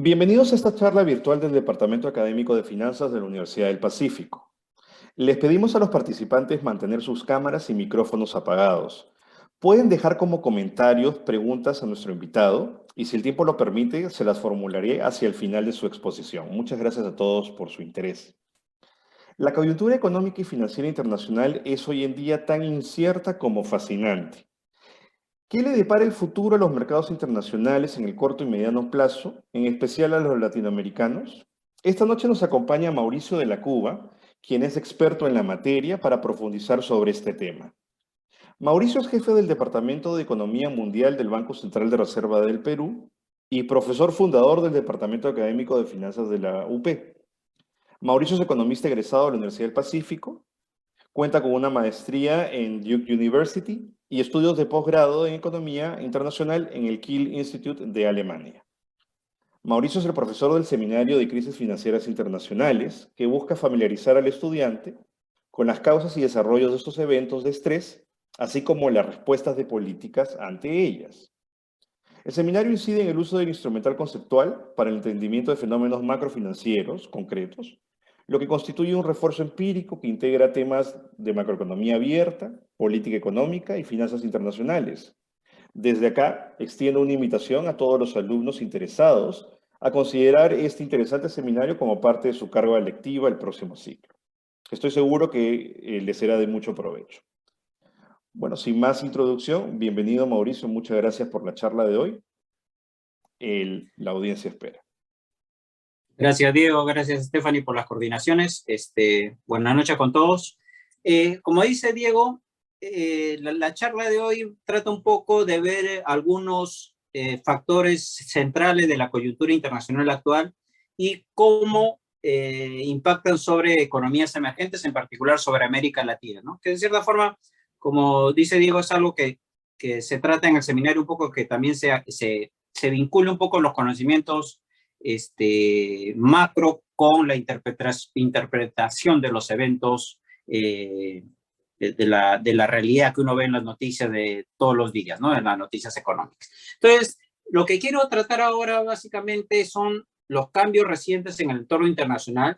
Bienvenidos a esta charla virtual del Departamento Académico de Finanzas de la Universidad del Pacífico. Les pedimos a los participantes mantener sus cámaras y micrófonos apagados. Pueden dejar como comentarios preguntas a nuestro invitado y si el tiempo lo permite, se las formularé hacia el final de su exposición. Muchas gracias a todos por su interés. La coyuntura económica y financiera internacional es hoy en día tan incierta como fascinante. ¿Qué le depara el futuro a los mercados internacionales en el corto y mediano plazo, en especial a los latinoamericanos? Esta noche nos acompaña Mauricio de la Cuba, quien es experto en la materia para profundizar sobre este tema. Mauricio es jefe del Departamento de Economía Mundial del Banco Central de Reserva del Perú y profesor fundador del Departamento Académico de Finanzas de la UP. Mauricio es economista egresado de la Universidad del Pacífico. Cuenta con una maestría en Duke University y estudios de posgrado en Economía Internacional en el Kiel Institute de Alemania. Mauricio es el profesor del Seminario de Crisis Financieras Internacionales, que busca familiarizar al estudiante con las causas y desarrollos de estos eventos de estrés, así como las respuestas de políticas ante ellas. El seminario incide en el uso del instrumental conceptual para el entendimiento de fenómenos macrofinancieros concretos, lo que constituye un refuerzo empírico que integra temas de macroeconomía abierta, política económica y finanzas internacionales. Desde acá, extiendo una invitación a todos los alumnos interesados a considerar este interesante seminario como parte de su carga lectiva el próximo ciclo. Estoy seguro que les será de mucho provecho. Bueno, sin más introducción, bienvenido Mauricio, muchas gracias por la charla de hoy. La audiencia espera. Gracias, Diego. Gracias, Stephanie, por las coordinaciones. Buenas noches con todos. Como dice Diego, la charla de hoy trata un poco de ver algunos factores centrales de la coyuntura internacional actual y cómo impactan sobre economías emergentes, en particular sobre América Latina, ¿no? Que de cierta forma, como dice Diego, es algo que se trata en el seminario un poco que también se vincula un poco los conocimientos macro con la interpretación de los eventos de la realidad que uno ve en las noticias de todos los días, ¿no? En las noticias económicas. Entonces, lo que quiero tratar ahora básicamente son los cambios recientes en el entorno internacional.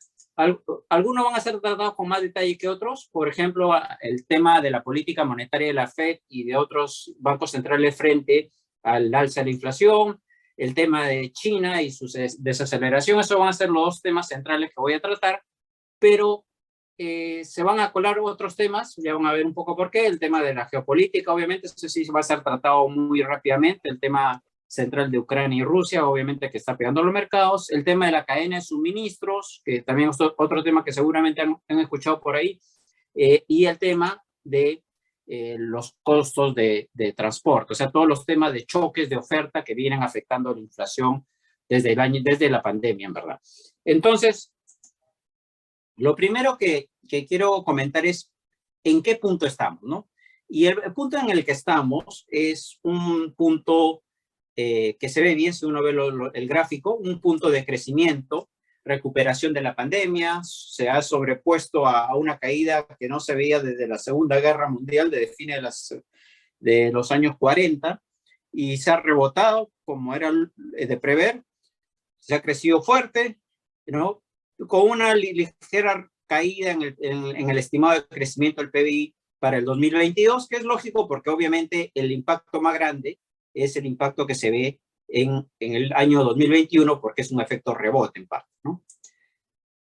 Algunos van a ser tratados con más detalle que otros. Por ejemplo, el tema de la política monetaria de la Fed y de otros bancos centrales frente al alza de la inflación, el tema de China y su desaceleración. Esos van a ser los dos temas centrales que voy a tratar, pero se van a colar otros temas, ya van a ver un poco por qué. El tema de la geopolítica, obviamente, eso sí va a ser tratado muy rápidamente. El tema central de Ucrania y Rusia, obviamente, que está pegando a los mercados. El tema de la cadena de suministros, que también es otro tema que seguramente han escuchado por ahí. Y el tema de los costos de transporte, o sea, todos los temas de choques de oferta que vienen afectando la inflación desde la pandemia, en verdad. Entonces, lo primero que quiero comentar es en qué punto estamos, ¿no? Y el punto en el que estamos es un punto que se ve bien si uno ve el gráfico, un punto de crecimiento, recuperación de la pandemia, se ha sobrepuesto a una caída que no se veía desde la Segunda Guerra Mundial, desde fines de los años 40, y se ha rebotado como era de prever, se ha crecido fuerte, ¿no? Con una ligera caída en el estimado de crecimiento del PBI para el 2022, que es lógico porque obviamente el impacto más grande es el impacto que se ve en el año 2021 porque es un efecto rebote en parte, ¿no?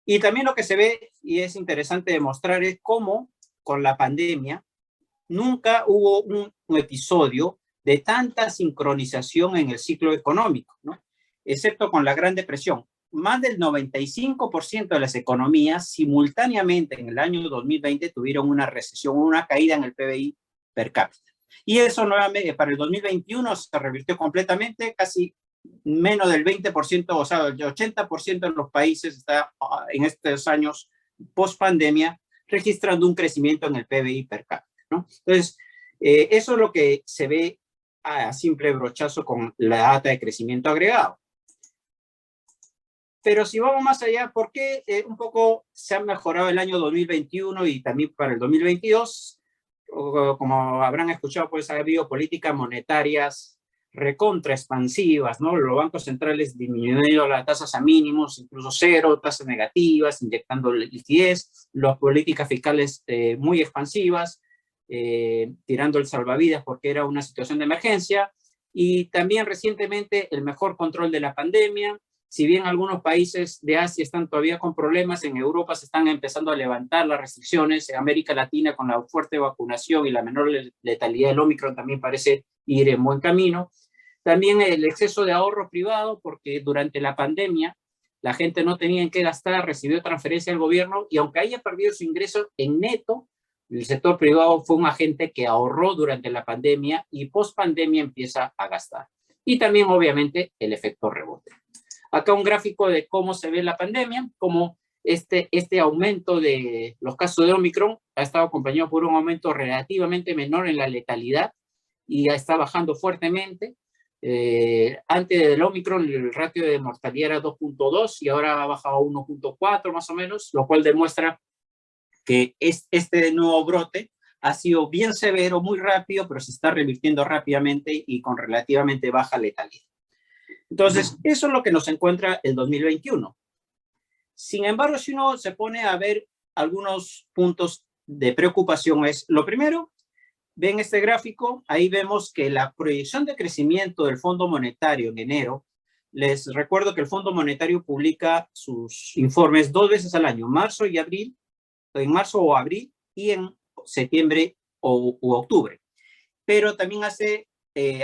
Y también lo que se ve, y es interesante demostrar, es cómo con la pandemia nunca hubo un episodio de tanta sincronización en el ciclo económico, ¿no? Excepto con la Gran Depresión. Más del 95% de las economías simultáneamente en el año 2020 tuvieron una recesión, una caída en el PBI per cápita. Y eso nuevamente para el 2021 se revirtió completamente, casi menos del 20%, o sea, el 80% de los países está en estos años post pandemia registrando un crecimiento en el PBI per cápita, ¿no? Entonces, eso es lo que se ve a simple brochazo con la data de crecimiento agregado. Pero si vamos más allá, ¿por qué un poco se ha mejorado el año 2021 y también para el 2022? Como habrán escuchado, pues ha habido políticas monetarias recontra expansivas, ¿no? Los bancos centrales disminuyendo las tasas a mínimos, incluso cero, tasas negativas, inyectando liquidez, las políticas fiscales muy expansivas, tirando el salvavidas porque era una situación de emergencia, y también recientemente el mejor control de la pandemia. Si bien algunos países de Asia están todavía con problemas, en Europa se están empezando a levantar las restricciones, en América Latina con la fuerte vacunación y la menor letalidad del Omicron también parece ir en buen camino. También el exceso de ahorro privado, porque durante la pandemia la gente no tenía en qué gastar, recibió transferencia del gobierno, y aunque haya perdido su ingreso en neto, el sector privado fue un agente que ahorró durante la pandemia y post pandemia empieza a gastar. Y también obviamente el efecto rebote. Acá un gráfico de cómo se ve la pandemia, cómo este aumento de los casos de Omicron ha estado acompañado por un aumento relativamente menor en la letalidad y ya está bajando fuertemente. Antes del Omicron el ratio de mortalidad era 2.2 y ahora ha bajado a 1.4 más o menos, lo cual demuestra que este nuevo brote ha sido bien severo, muy rápido, pero se está revirtiendo rápidamente y con relativamente baja letalidad. Entonces, eso es lo que nos encuentra el 2021. Sin embargo, si uno se pone a ver algunos puntos de preocupación, es lo primero, ven este gráfico, ahí vemos que la proyección de crecimiento del Fondo Monetario en enero, les recuerdo que el Fondo Monetario publica sus informes 2 veces al año, marzo y abril, en marzo o abril, y en septiembre u octubre. Pero también hace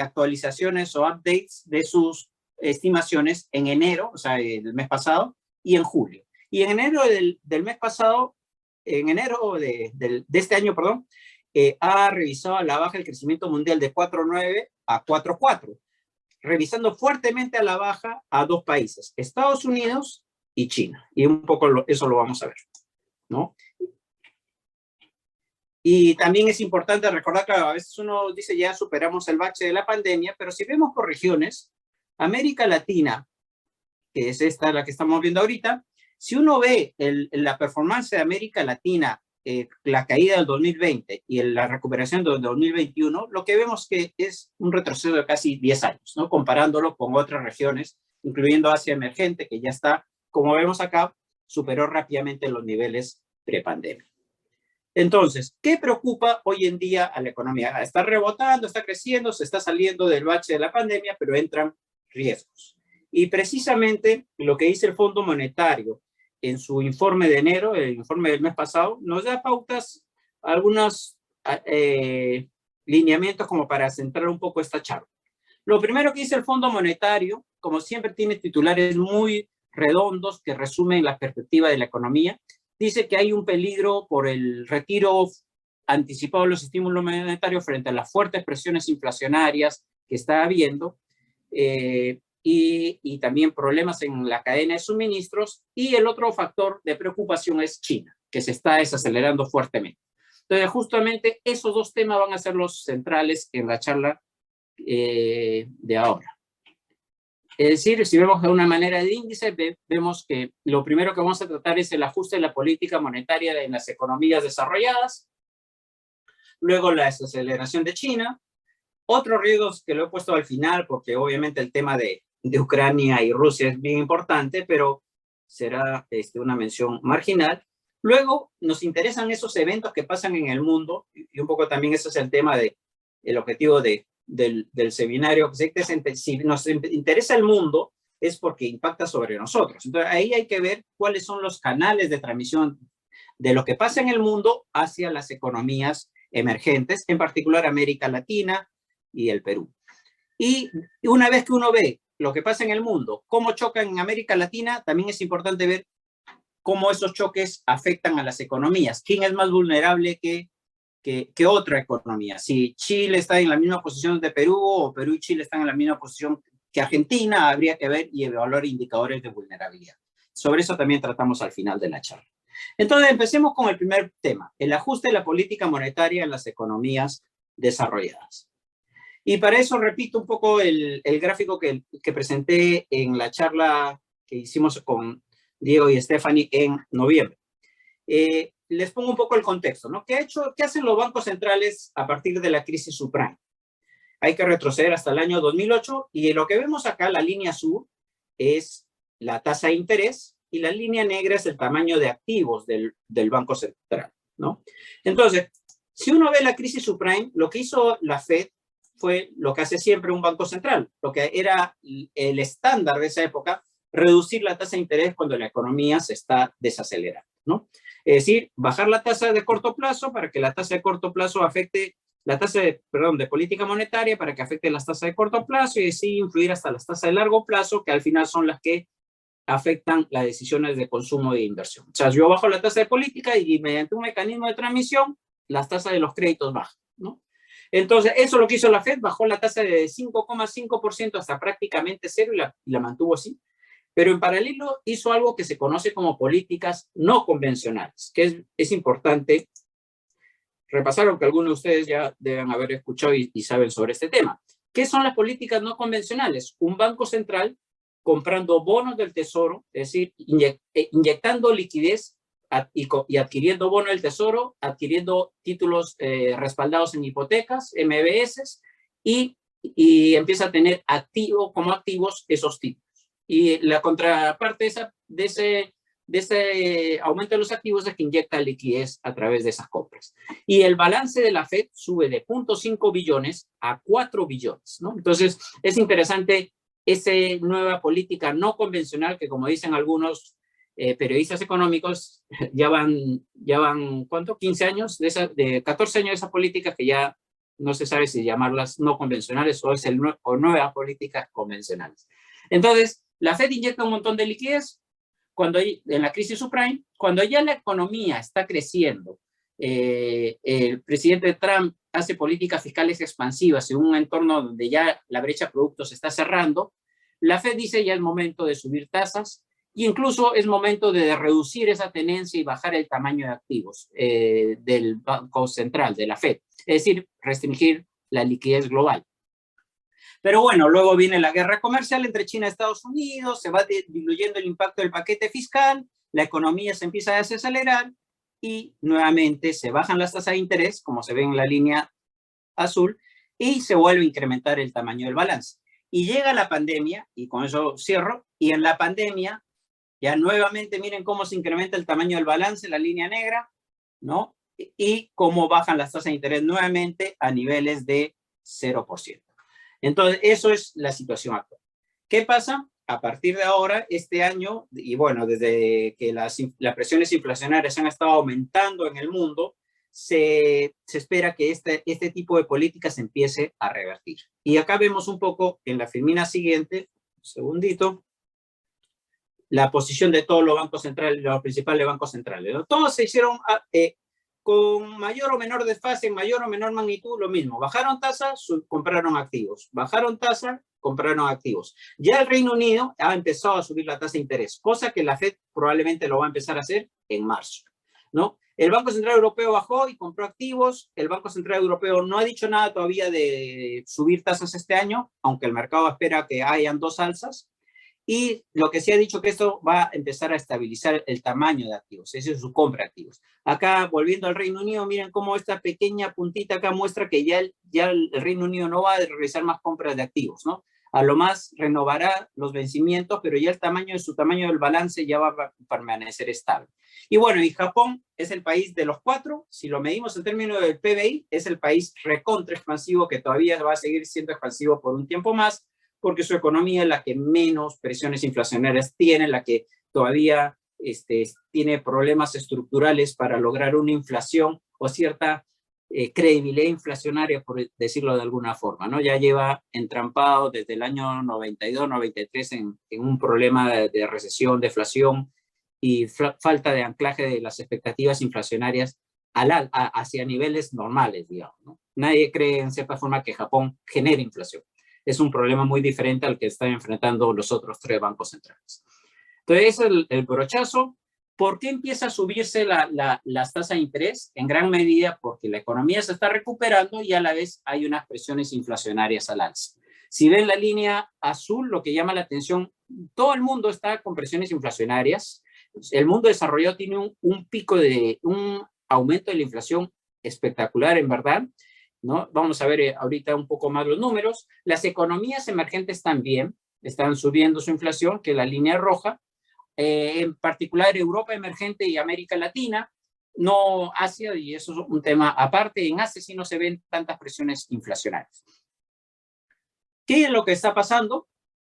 actualizaciones o updates de sus estimaciones en enero, o sea, el mes pasado, y en julio. Y en enero del mes pasado, en enero de este año, perdón, ha revisado a la baja el crecimiento mundial de 4.9 a 4.4, revisando fuertemente a la baja a 2 países, Estados Unidos y China. Y un poco eso lo vamos a ver, ¿no? Y también es importante recordar que a veces uno dice ya superamos el bache de la pandemia, pero si vemos por regiones, América Latina, que es esta la que estamos viendo ahorita, si uno ve la performance de América Latina, la caída del 2020 y la recuperación del 2021, lo que vemos que es un retroceso de casi 10 años, ¿no? Comparándolo con otras regiones, incluyendo Asia emergente, que ya está, como vemos acá, superó rápidamente los niveles prepandemia. Entonces, ¿qué preocupa hoy en día a la economía? Está rebotando, está creciendo, se está saliendo del bache de la pandemia, pero entran riesgos. Y precisamente lo que dice el Fondo Monetario en su informe de enero, el informe del mes pasado, nos da pautas, algunos lineamientos como para centrar un poco esta charla. Lo primero que dice el Fondo Monetario, como siempre tiene titulares muy redondos que resumen la perspectiva de la economía, dice que hay un peligro por el retiro anticipado de los estímulos monetarios frente a las fuertes presiones inflacionarias que está habiendo, y también problemas en la cadena de suministros, y el otro factor de preocupación es China, que se está desacelerando fuertemente. Entonces, justamente esos 2 temas van a ser los centrales en la charla de ahora. Es decir, si vemos de una manera de índice, vemos que lo primero que vamos a tratar es el ajuste de la política monetaria en las economías desarrolladas, luego la desaceleración de China, otros riesgos que lo he puesto al final, porque obviamente el tema de Ucrania y Rusia es bien importante, pero será una mención marginal. Luego nos interesan esos eventos que pasan en el mundo, y un poco también ese es el tema el objetivo del seminario. Si nos interesa el mundo, es porque impacta sobre nosotros. Entonces, ahí hay que ver cuáles son los canales de transmisión de lo que pasa en el mundo hacia las economías emergentes, en particular América Latina y el Perú. Y una vez que uno ve lo que pasa en el mundo, cómo chocan en América Latina, también es importante ver cómo esos choques afectan a las economías. ¿Quién es más vulnerable que otra economía? Si Chile está en la misma posición de Perú, o Perú y Chile están en la misma posición que Argentina, habría que ver y evaluar indicadores de vulnerabilidad. Sobre eso también tratamos al final de la charla. Entonces, empecemos con el primer tema, el ajuste de la política monetaria en las economías desarrolladas. Y para eso repito un poco el gráfico que presenté en la charla que hicimos con Diego y Stephanie en noviembre. Les pongo un poco el contexto, ¿no? ¿Qué hacen los bancos centrales a partir de la crisis subprime? Hay que retroceder hasta el año 2008 y lo que vemos acá, la línea azul, es la tasa de interés y la línea negra es el tamaño de activos del Banco Central, ¿no? Entonces, si uno ve la crisis subprime, lo que hizo la Fed fue lo que hace siempre un banco central, lo que era el estándar de esa época, reducir la tasa de interés cuando la economía se está desacelerando, ¿no? Es decir, bajar la tasa de corto plazo para que la tasa de corto plazo afecte la tasa de, perdón, de política monetaria para que afecte las tasas de corto plazo y así influir hasta las tasas de largo plazo, que al final son las que afectan las decisiones de consumo e inversión. O sea, yo bajo la tasa de política y mediante un mecanismo de transmisión, las tasas de los créditos bajan, ¿no? Entonces, eso es lo que hizo la Fed, bajó la tasa de 5,5% hasta prácticamente cero y la mantuvo así. Pero en paralelo hizo algo que se conoce como políticas no convencionales, que es importante repasar, aunque algunos de ustedes ya deben haber escuchado y saben sobre este tema. ¿Qué son las políticas no convencionales? Un banco central comprando bonos del tesoro, es decir, inyectando liquidez y adquiriendo bonos del tesoro, adquiriendo títulos respaldados en hipotecas, MBS, y empieza a tener como activos esos títulos. Y la contraparte de ese aumento de los activos es que inyecta liquidez a través de esas compras. Y el balance de la Fed sube de 0.5 billones a 4 billones, ¿no? Entonces, es interesante esa nueva política no convencional que, como dicen algunos periodistas económicos, ya van ¿cuánto? 15 años, de 14 años de esa política que ya no se sabe si llamarlas no convencionales o nuevas políticas convencionales. Entonces, la Fed inyecta un montón de liquidez en la crisis subprime, cuando ya la economía está creciendo, el presidente Trump hace políticas fiscales expansivas en un entorno donde ya la brecha de productos se está cerrando, la Fed dice ya es momento de subir tasas e incluso es momento de reducir esa tenencia y bajar el tamaño de activos del Banco Central, de la Fed, es decir, restringir la liquidez global. Pero bueno, luego viene la guerra comercial entre China y Estados Unidos, se va diluyendo el impacto del paquete fiscal, la economía se empieza a desacelerar y nuevamente se bajan las tasas de interés, como se ve en la línea azul, y se vuelve a incrementar el tamaño del balance. Y llega la pandemia, y con eso cierro, y en la pandemia ya nuevamente miren cómo se incrementa el tamaño del balance, la línea negra, ¿no? Y cómo bajan las tasas de interés nuevamente a niveles de 0%. Entonces, eso es la situación actual. ¿Qué pasa? A partir de ahora, este año, y bueno, desde que las presiones inflacionarias han estado aumentando en el mundo, se espera que este tipo de políticas empiece a revertir. Y acá vemos un poco en la filmina siguiente, un segundito, la posición de todos los bancos centrales, los principales bancos centrales, ¿no? Todos se hicieron con mayor o menor desfase, en mayor o menor magnitud, lo mismo. Bajaron tasas, compraron activos. Bajaron tasas, compraron activos. Ya el Reino Unido ha empezado a subir la tasa de interés, cosa que la Fed probablemente lo va a empezar a hacer en marzo, ¿no? El Banco Central Europeo bajó y compró activos. El Banco Central Europeo no ha dicho nada todavía de subir tasas este año, aunque el mercado espera que hayan 2 alzas. Y lo que sí ha dicho que esto va a empezar a estabilizar el tamaño de activos, ese es su compra de activos. Acá, volviendo al Reino Unido, miren cómo esta pequeña puntita acá muestra que ya el Reino Unido no va a realizar más compras de activos, ¿no? A lo más renovará los vencimientos, pero ya su tamaño del balance ya va a permanecer estable. Y bueno, y Japón es el país de los 4, si lo medimos en términos del PBI, es el país recontra expansivo que todavía va a seguir siendo expansivo por un tiempo más, porque su economía es la que menos presiones inflacionarias tiene, la que todavía tiene problemas estructurales para lograr una inflación o cierta credibilidad inflacionaria, por decirlo de alguna forma, ¿no? Ya lleva entrampado desde el año 92, 93 en un problema de recesión, deflación y falta de anclaje de las expectativas inflacionarias hacia niveles normales, digamos, ¿no? Nadie cree en cierta forma que Japón genere inflación. Es un problema muy diferente al que están enfrentando los otros 3 bancos centrales. Entonces, ese es el brochazo. ¿Por qué empieza a subirse las tasas de interés? En gran medida porque la economía se está recuperando y a la vez hay unas presiones inflacionarias al alza. Si ven la línea azul, lo que llama la atención, todo el mundo está con presiones inflacionarias. El mundo desarrollado tiene un pico un aumento de la inflación espectacular, en verdad. ¿no? Vamos a ver ahorita un poco más los números. Las economías emergentes también están subiendo su inflación, que es la línea roja, en particular Europa emergente y América Latina, no Asia, y eso es un tema aparte. En Asia sí no se ven tantas presiones inflacionarias. ¿Qué es lo que está pasando?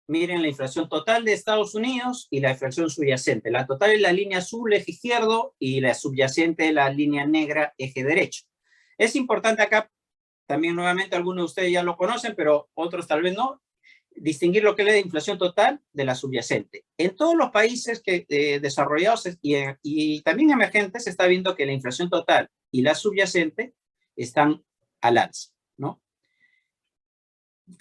Miren la inflación total de Estados Unidos y la inflación subyacente. La total es la línea azul, eje izquierdo, y la subyacente la línea negra, eje derecho. Es importante acá, también nuevamente algunos de ustedes ya lo conocen, pero otros tal vez no, distinguir lo que es la inflación total de la subyacente. En todos los países desarrollados y también emergentes se está viendo que la inflación total y la subyacente están al alza, ¿no?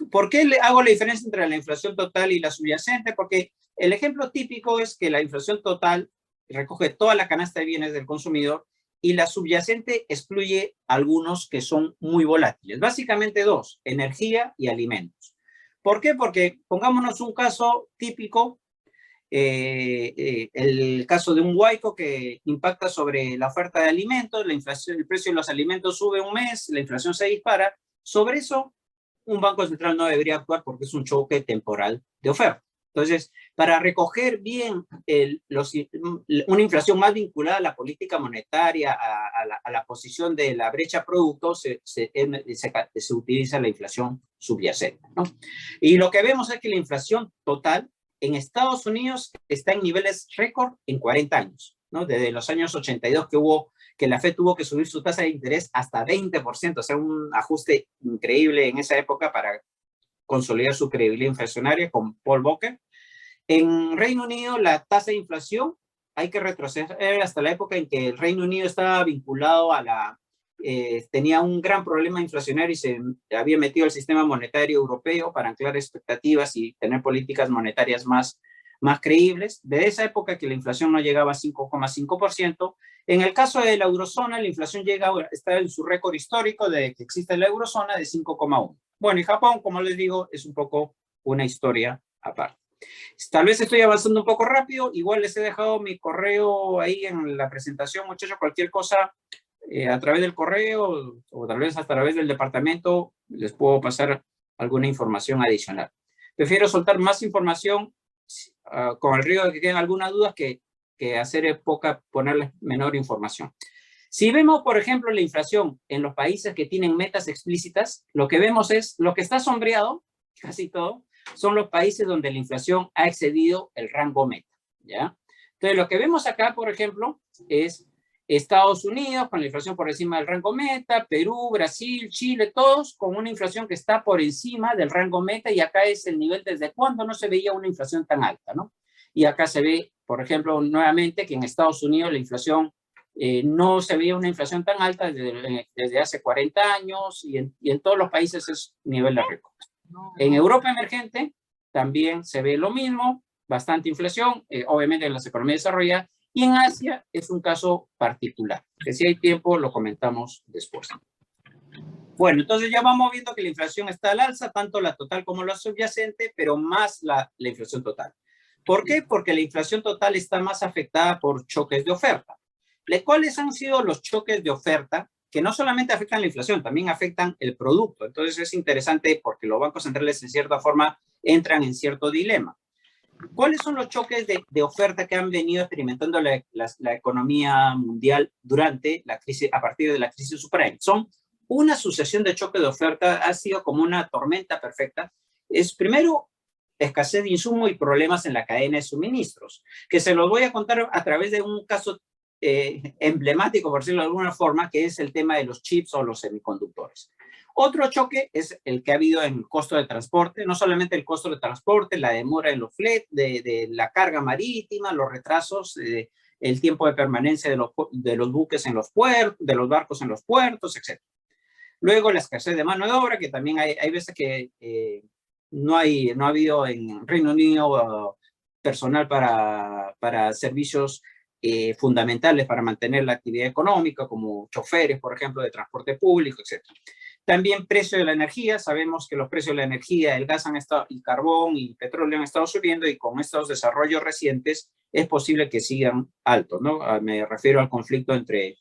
¿Por qué hago la diferencia entre la inflación total y la subyacente? Porque el ejemplo típico es que la inflación total recoge toda la canasta de bienes del consumidor y la subyacente excluye algunos que son muy volátiles. Básicamente dos, energía y alimentos. ¿Por qué? Porque pongámonos un caso típico, el caso de un huaico que impacta sobre la oferta de alimentos, la inflación, el precio de los alimentos sube un mes, la inflación se dispara. Sobre eso, un banco central no debería actuar porque es un choque temporal de oferta. Entonces, para recoger bien una inflación más vinculada a la política monetaria, a la posición de la brecha producto, se utiliza la inflación subyacente, ¿no? Y lo que vemos es que la inflación total en Estados Unidos está en niveles récord en 40 años, ¿no? Desde los años 82 que la Fed tuvo que subir su tasa de interés hasta 20%, o sea, un ajuste increíble en esa época para consolidar su credibilidad inflacionaria con Paul Volcker. En Reino Unido, la tasa de inflación hay que retroceder hasta la época en que el Reino Unido estaba vinculado tenía un gran problema inflacionario y se había metido al sistema monetario europeo para anclar expectativas y tener políticas monetarias más creíbles. De esa época que la inflación no llegaba a 5,5%. En el caso de la eurozona, la inflación está en su récord histórico de que existe la eurozona de 5,1%. Bueno, y Japón, como les digo, es un poco una historia aparte. Tal vez estoy avanzando un poco rápido, igual les he dejado mi correo ahí en la presentación, muchachos, cualquier cosa a través del correo o tal vez a través del departamento les puedo pasar alguna información adicional. Prefiero soltar más información con el riesgo de que queden algunas dudas que ponerles menor información. Si vemos, por ejemplo, la inflación en los países que tienen metas explícitas, lo que vemos es, lo que está sombreado, casi todo, son los países donde la inflación ha excedido el rango meta, ¿ya? Entonces, lo que vemos acá, por ejemplo, es Estados Unidos con la inflación por encima del rango meta, Perú, Brasil, Chile, todos con una inflación que está por encima del rango meta, y acá es el nivel desde cuando no se veía una inflación tan alta, ¿no? Y acá se ve, por ejemplo, nuevamente que en Estados Unidos la inflación no se veía una inflación tan alta desde hace 40 años y en todos los países es nivel de récord. En Europa emergente también se ve lo mismo, bastante inflación, obviamente en las economías desarrolladas, y en Asia es un caso particular, que si hay tiempo lo comentamos después. Bueno, entonces ya vamos viendo que la inflación está al alza, tanto la total como la subyacente, pero más la inflación total. ¿Por qué? Porque la inflación total está más afectada por choques de oferta. ¿Cuáles han sido los choques de oferta? Que no solamente afectan la inflación, también afectan el producto. Entonces es interesante porque los bancos centrales en cierta forma entran en cierto dilema. ¿Cuáles son los choques de oferta que han venido experimentando la economía mundial durante la crisis, a partir de la crisis subprime? Son una sucesión de choques de oferta, ha sido como una tormenta perfecta. Es primero escasez de insumo y problemas en la cadena de suministros, que se los voy a contar a través de un caso emblemático, por decirlo de alguna forma, que es el tema de los chips o los semiconductores. Otro choque es el que ha habido en el costo de transporte, no solamente el costo de transporte, la demora en los fletes, de la carga marítima, los retrasos, el tiempo de permanencia de los buques en los puertos, de los barcos en los puertos, etc. Luego la escasez de mano de obra, que también hay veces que no ha habido en Reino Unido personal para servicios fundamentales para mantener la actividad económica, como choferes, por ejemplo, de transporte público, etc. También precio de la energía. Sabemos que los precios de la energía, el gas y carbón y petróleo han estado subiendo, y con estos desarrollos recientes es posible que sigan altos, ¿no? Me refiero al conflicto entre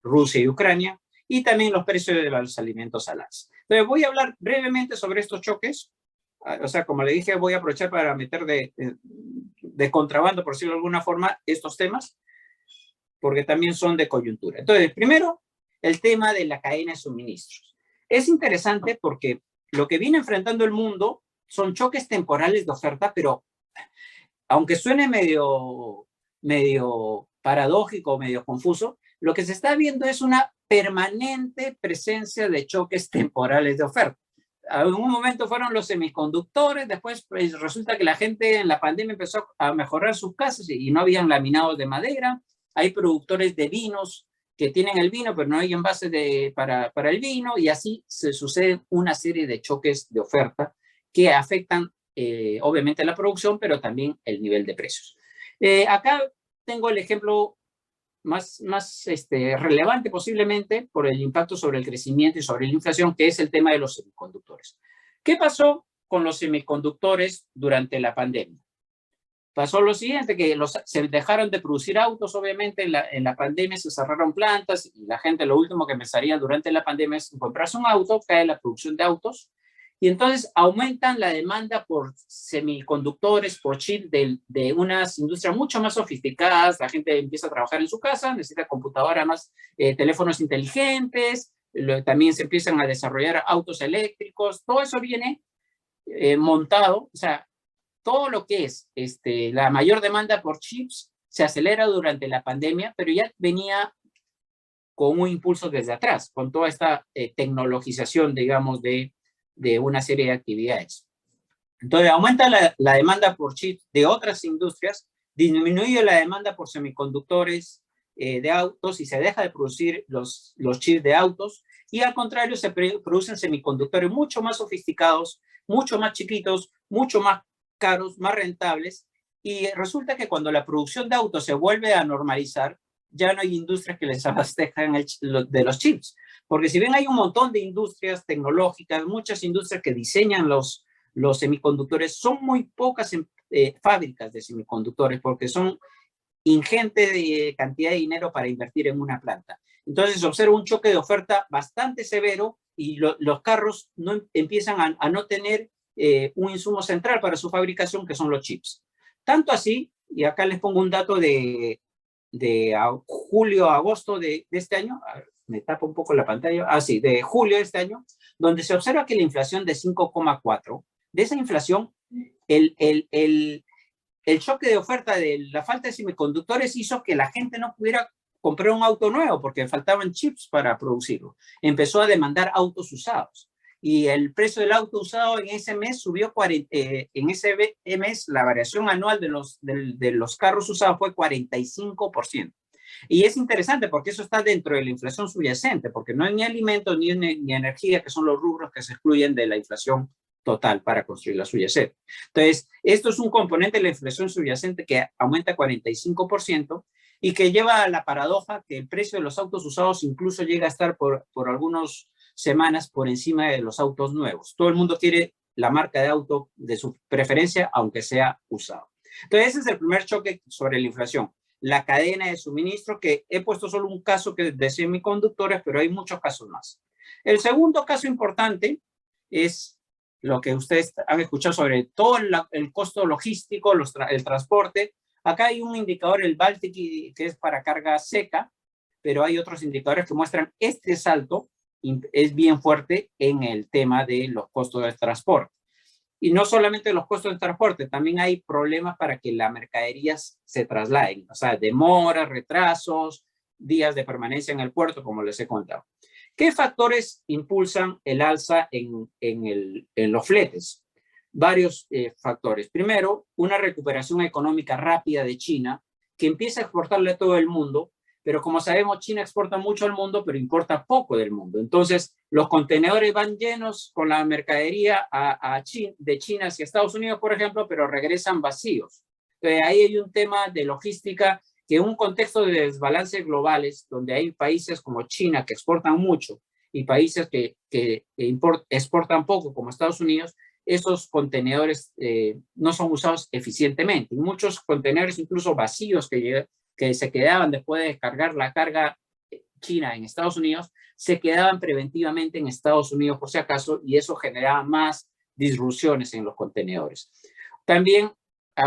Rusia y Ucrania, y también los precios de los alimentos al alza. Entonces voy a hablar brevemente sobre estos choques. O sea, como le dije, voy a aprovechar para meter de contrabando, por decirlo de alguna forma, estos temas, porque también son de coyuntura. Entonces, primero, el tema de la cadena de suministros. Es interesante porque lo que viene enfrentando el mundo son choques temporales de oferta, pero aunque suene medio paradójico, medio confuso, lo que se está viendo es una permanente presencia de choques temporales de oferta. En un momento fueron los semiconductores, después pues, resulta que la gente en la pandemia empezó a mejorar sus casas y no habían laminados de madera. Hay productores de vinos que tienen el vino, pero no hay envases para el vino, y así se suceden una serie de choques de oferta que afectan obviamente la producción, pero también el nivel de precios. Acá tengo el ejemplo más relevante posiblemente por el impacto sobre el crecimiento y sobre la inflación, que es el tema de los semiconductores. ¿Qué pasó con los semiconductores durante la pandemia? Pasó lo siguiente, que se dejaron de producir autos, obviamente en la pandemia se cerraron plantas y la gente lo último que pensaría durante la pandemia es comprarse un auto, cae la producción de autos y entonces aumentan la demanda por semiconductores, por chip de unas industrias mucho más sofisticadas. La gente empieza a trabajar en su casa, necesita computadoras más, teléfonos inteligentes, también se empiezan a desarrollar autos eléctricos, todo eso viene montado, o sea, todo lo que es la mayor demanda por chips se acelera durante la pandemia, pero ya venía con un impulso desde atrás, con toda esta tecnologización, digamos, de una serie de actividades. Entonces, aumenta la demanda por chips de otras industrias, disminuye la demanda por semiconductores de autos y se deja de producir los chips de autos, y al contrario, se producen semiconductores mucho más sofisticados, mucho más chiquitos, mucho más caros, más rentables, y resulta que cuando la producción de autos se vuelve a normalizar, ya no hay industrias que les abastezcan de los chips, porque si bien hay un montón de industrias tecnológicas, muchas industrias que diseñan los semiconductores, son muy pocas fábricas de semiconductores, porque son ingente de cantidad de dinero para invertir en una planta. Entonces observa un choque de oferta bastante severo y los carros empiezan a no tener un insumo central para su fabricación, que son los chips. Tanto así, y acá les pongo un dato de julio a agosto de este año, me tapa un poco la pantalla, de julio de este año, donde se observa que la inflación de 5,4, de esa inflación, el choque de oferta de la falta de semiconductores hizo que la gente no pudiera comprar un auto nuevo porque faltaban chips para producirlo. Empezó a demandar autos usados. Y el precio del auto usado en ese mes subió, en ese mes la variación anual de los carros usados fue 45%. Y es interesante porque eso está dentro de la inflación subyacente, porque no hay ni alimentos ni energía, que son los rubros que se excluyen de la inflación total para construir la subyacente. Entonces, esto es un componente de la inflación subyacente que aumenta 45% y que lleva a la paradoja que el precio de los autos usados incluso llega a estar por algunos semanas por encima de los autos nuevos. Todo el mundo quiere la marca de auto de su preferencia, aunque sea usado. Entonces, ese es el primer choque sobre la inflación. La cadena de suministro, que he puesto solo un caso que de semiconductores, pero hay muchos casos más. El segundo caso importante es lo que ustedes han escuchado sobre todo el costo logístico, el transporte. Acá hay un indicador, el Baltic, que es para carga seca, pero hay otros indicadores que muestran este salto es bien fuerte en el tema de los costos de transporte. Y no solamente los costos de transporte, también hay problemas para que las mercaderías se trasladen, o sea, demoras, retrasos, días de permanencia en el puerto, como les he contado. ¿Qué factores impulsan el alza en los fletes? Varios factores. Primero, una recuperación económica rápida de China, que empieza a exportarle a todo el mundo, pero como sabemos, China exporta mucho al mundo, pero importa poco del mundo. Entonces, los contenedores van llenos con la mercadería de China hacia Estados Unidos, por ejemplo, pero regresan vacíos. Entonces, ahí hay un tema de logística que en un contexto de desbalances globales, donde hay países como China que exportan mucho y países que exportan poco, como Estados Unidos, esos contenedores no son usados eficientemente. Y muchos contenedores, incluso vacíos, que se quedaban después de descargar la carga China en Estados Unidos, se quedaban preventivamente en Estados Unidos por si acaso, y eso generaba más disrupciones en los contenedores. También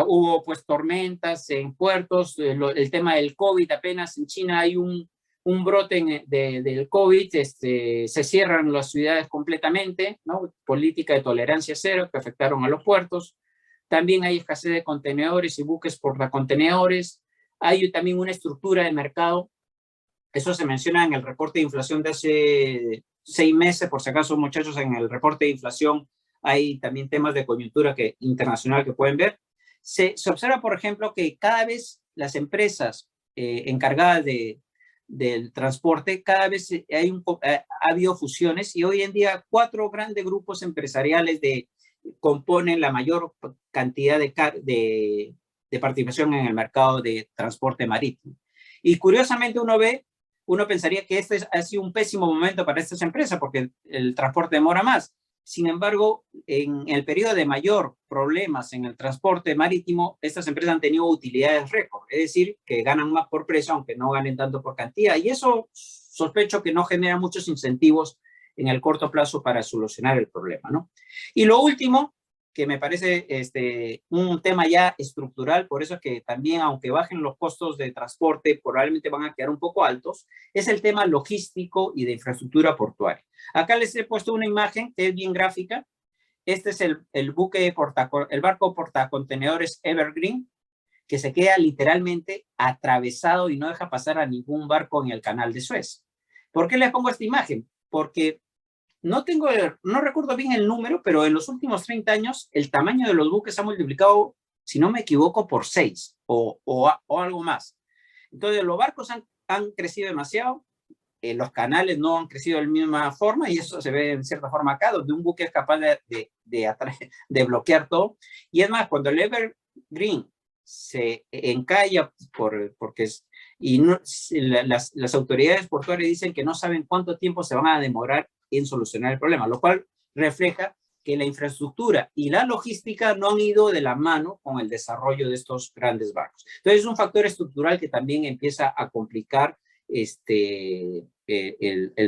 hubo pues tormentas en puertos, el tema del COVID, apenas en China hay un brote del COVID, se cierran las ciudades completamente, ¿no? Política de tolerancia cero que afectaron a los puertos. También hay escasez de contenedores y buques portacontenedores. Hay también una estructura de mercado. Eso se menciona en el reporte de inflación de hace 6 meses, por si acaso, muchachos, en el reporte de inflación hay también temas de coyuntura internacional que pueden ver. Se observa, por ejemplo, que cada vez las empresas encargadas del transporte, cada vez ha habido fusiones, y hoy en día 4 grandes grupos empresariales componen la mayor cantidad de participación en el mercado de transporte marítimo. Y curiosamente uno pensaría que ha sido un pésimo momento para estas empresas porque el transporte demora más. Sin embargo, en el periodo de mayor problemas en el transporte marítimo, estas empresas han tenido utilidades récord, es decir, que ganan más por precio, aunque no ganen tanto por cantidad. Y eso sospecho que no genera muchos incentivos en el corto plazo para solucionar el problema, ¿no? Y lo último, que me parece un tema ya estructural, por eso es que también, aunque bajen los costos de transporte, probablemente van a quedar un poco altos, es el tema logístico y de infraestructura portuaria. Acá les he puesto una imagen que es bien gráfica. Este es el barco portacontenedores Evergreen, que se queda literalmente atravesado y no deja pasar a ningún barco en el canal de Suez. ¿Por qué les pongo esta imagen? Porque no recuerdo bien el número, pero en los últimos 30 años el tamaño de los buques ha multiplicado, si no me equivoco, por 6 o algo más. Entonces los barcos han crecido demasiado, los canales no han crecido de la misma forma, y eso se ve en cierta forma acá, donde un buque es capaz de bloquear todo. Y es más, cuando el Evergreen se encalla las autoridades portuarias dicen que no saben cuánto tiempo se van a demorar en solucionar el problema, lo cual refleja que la infraestructura y la logística no han ido de la mano con el desarrollo de estos grandes barcos. Entonces es un factor estructural que también empieza a complicar el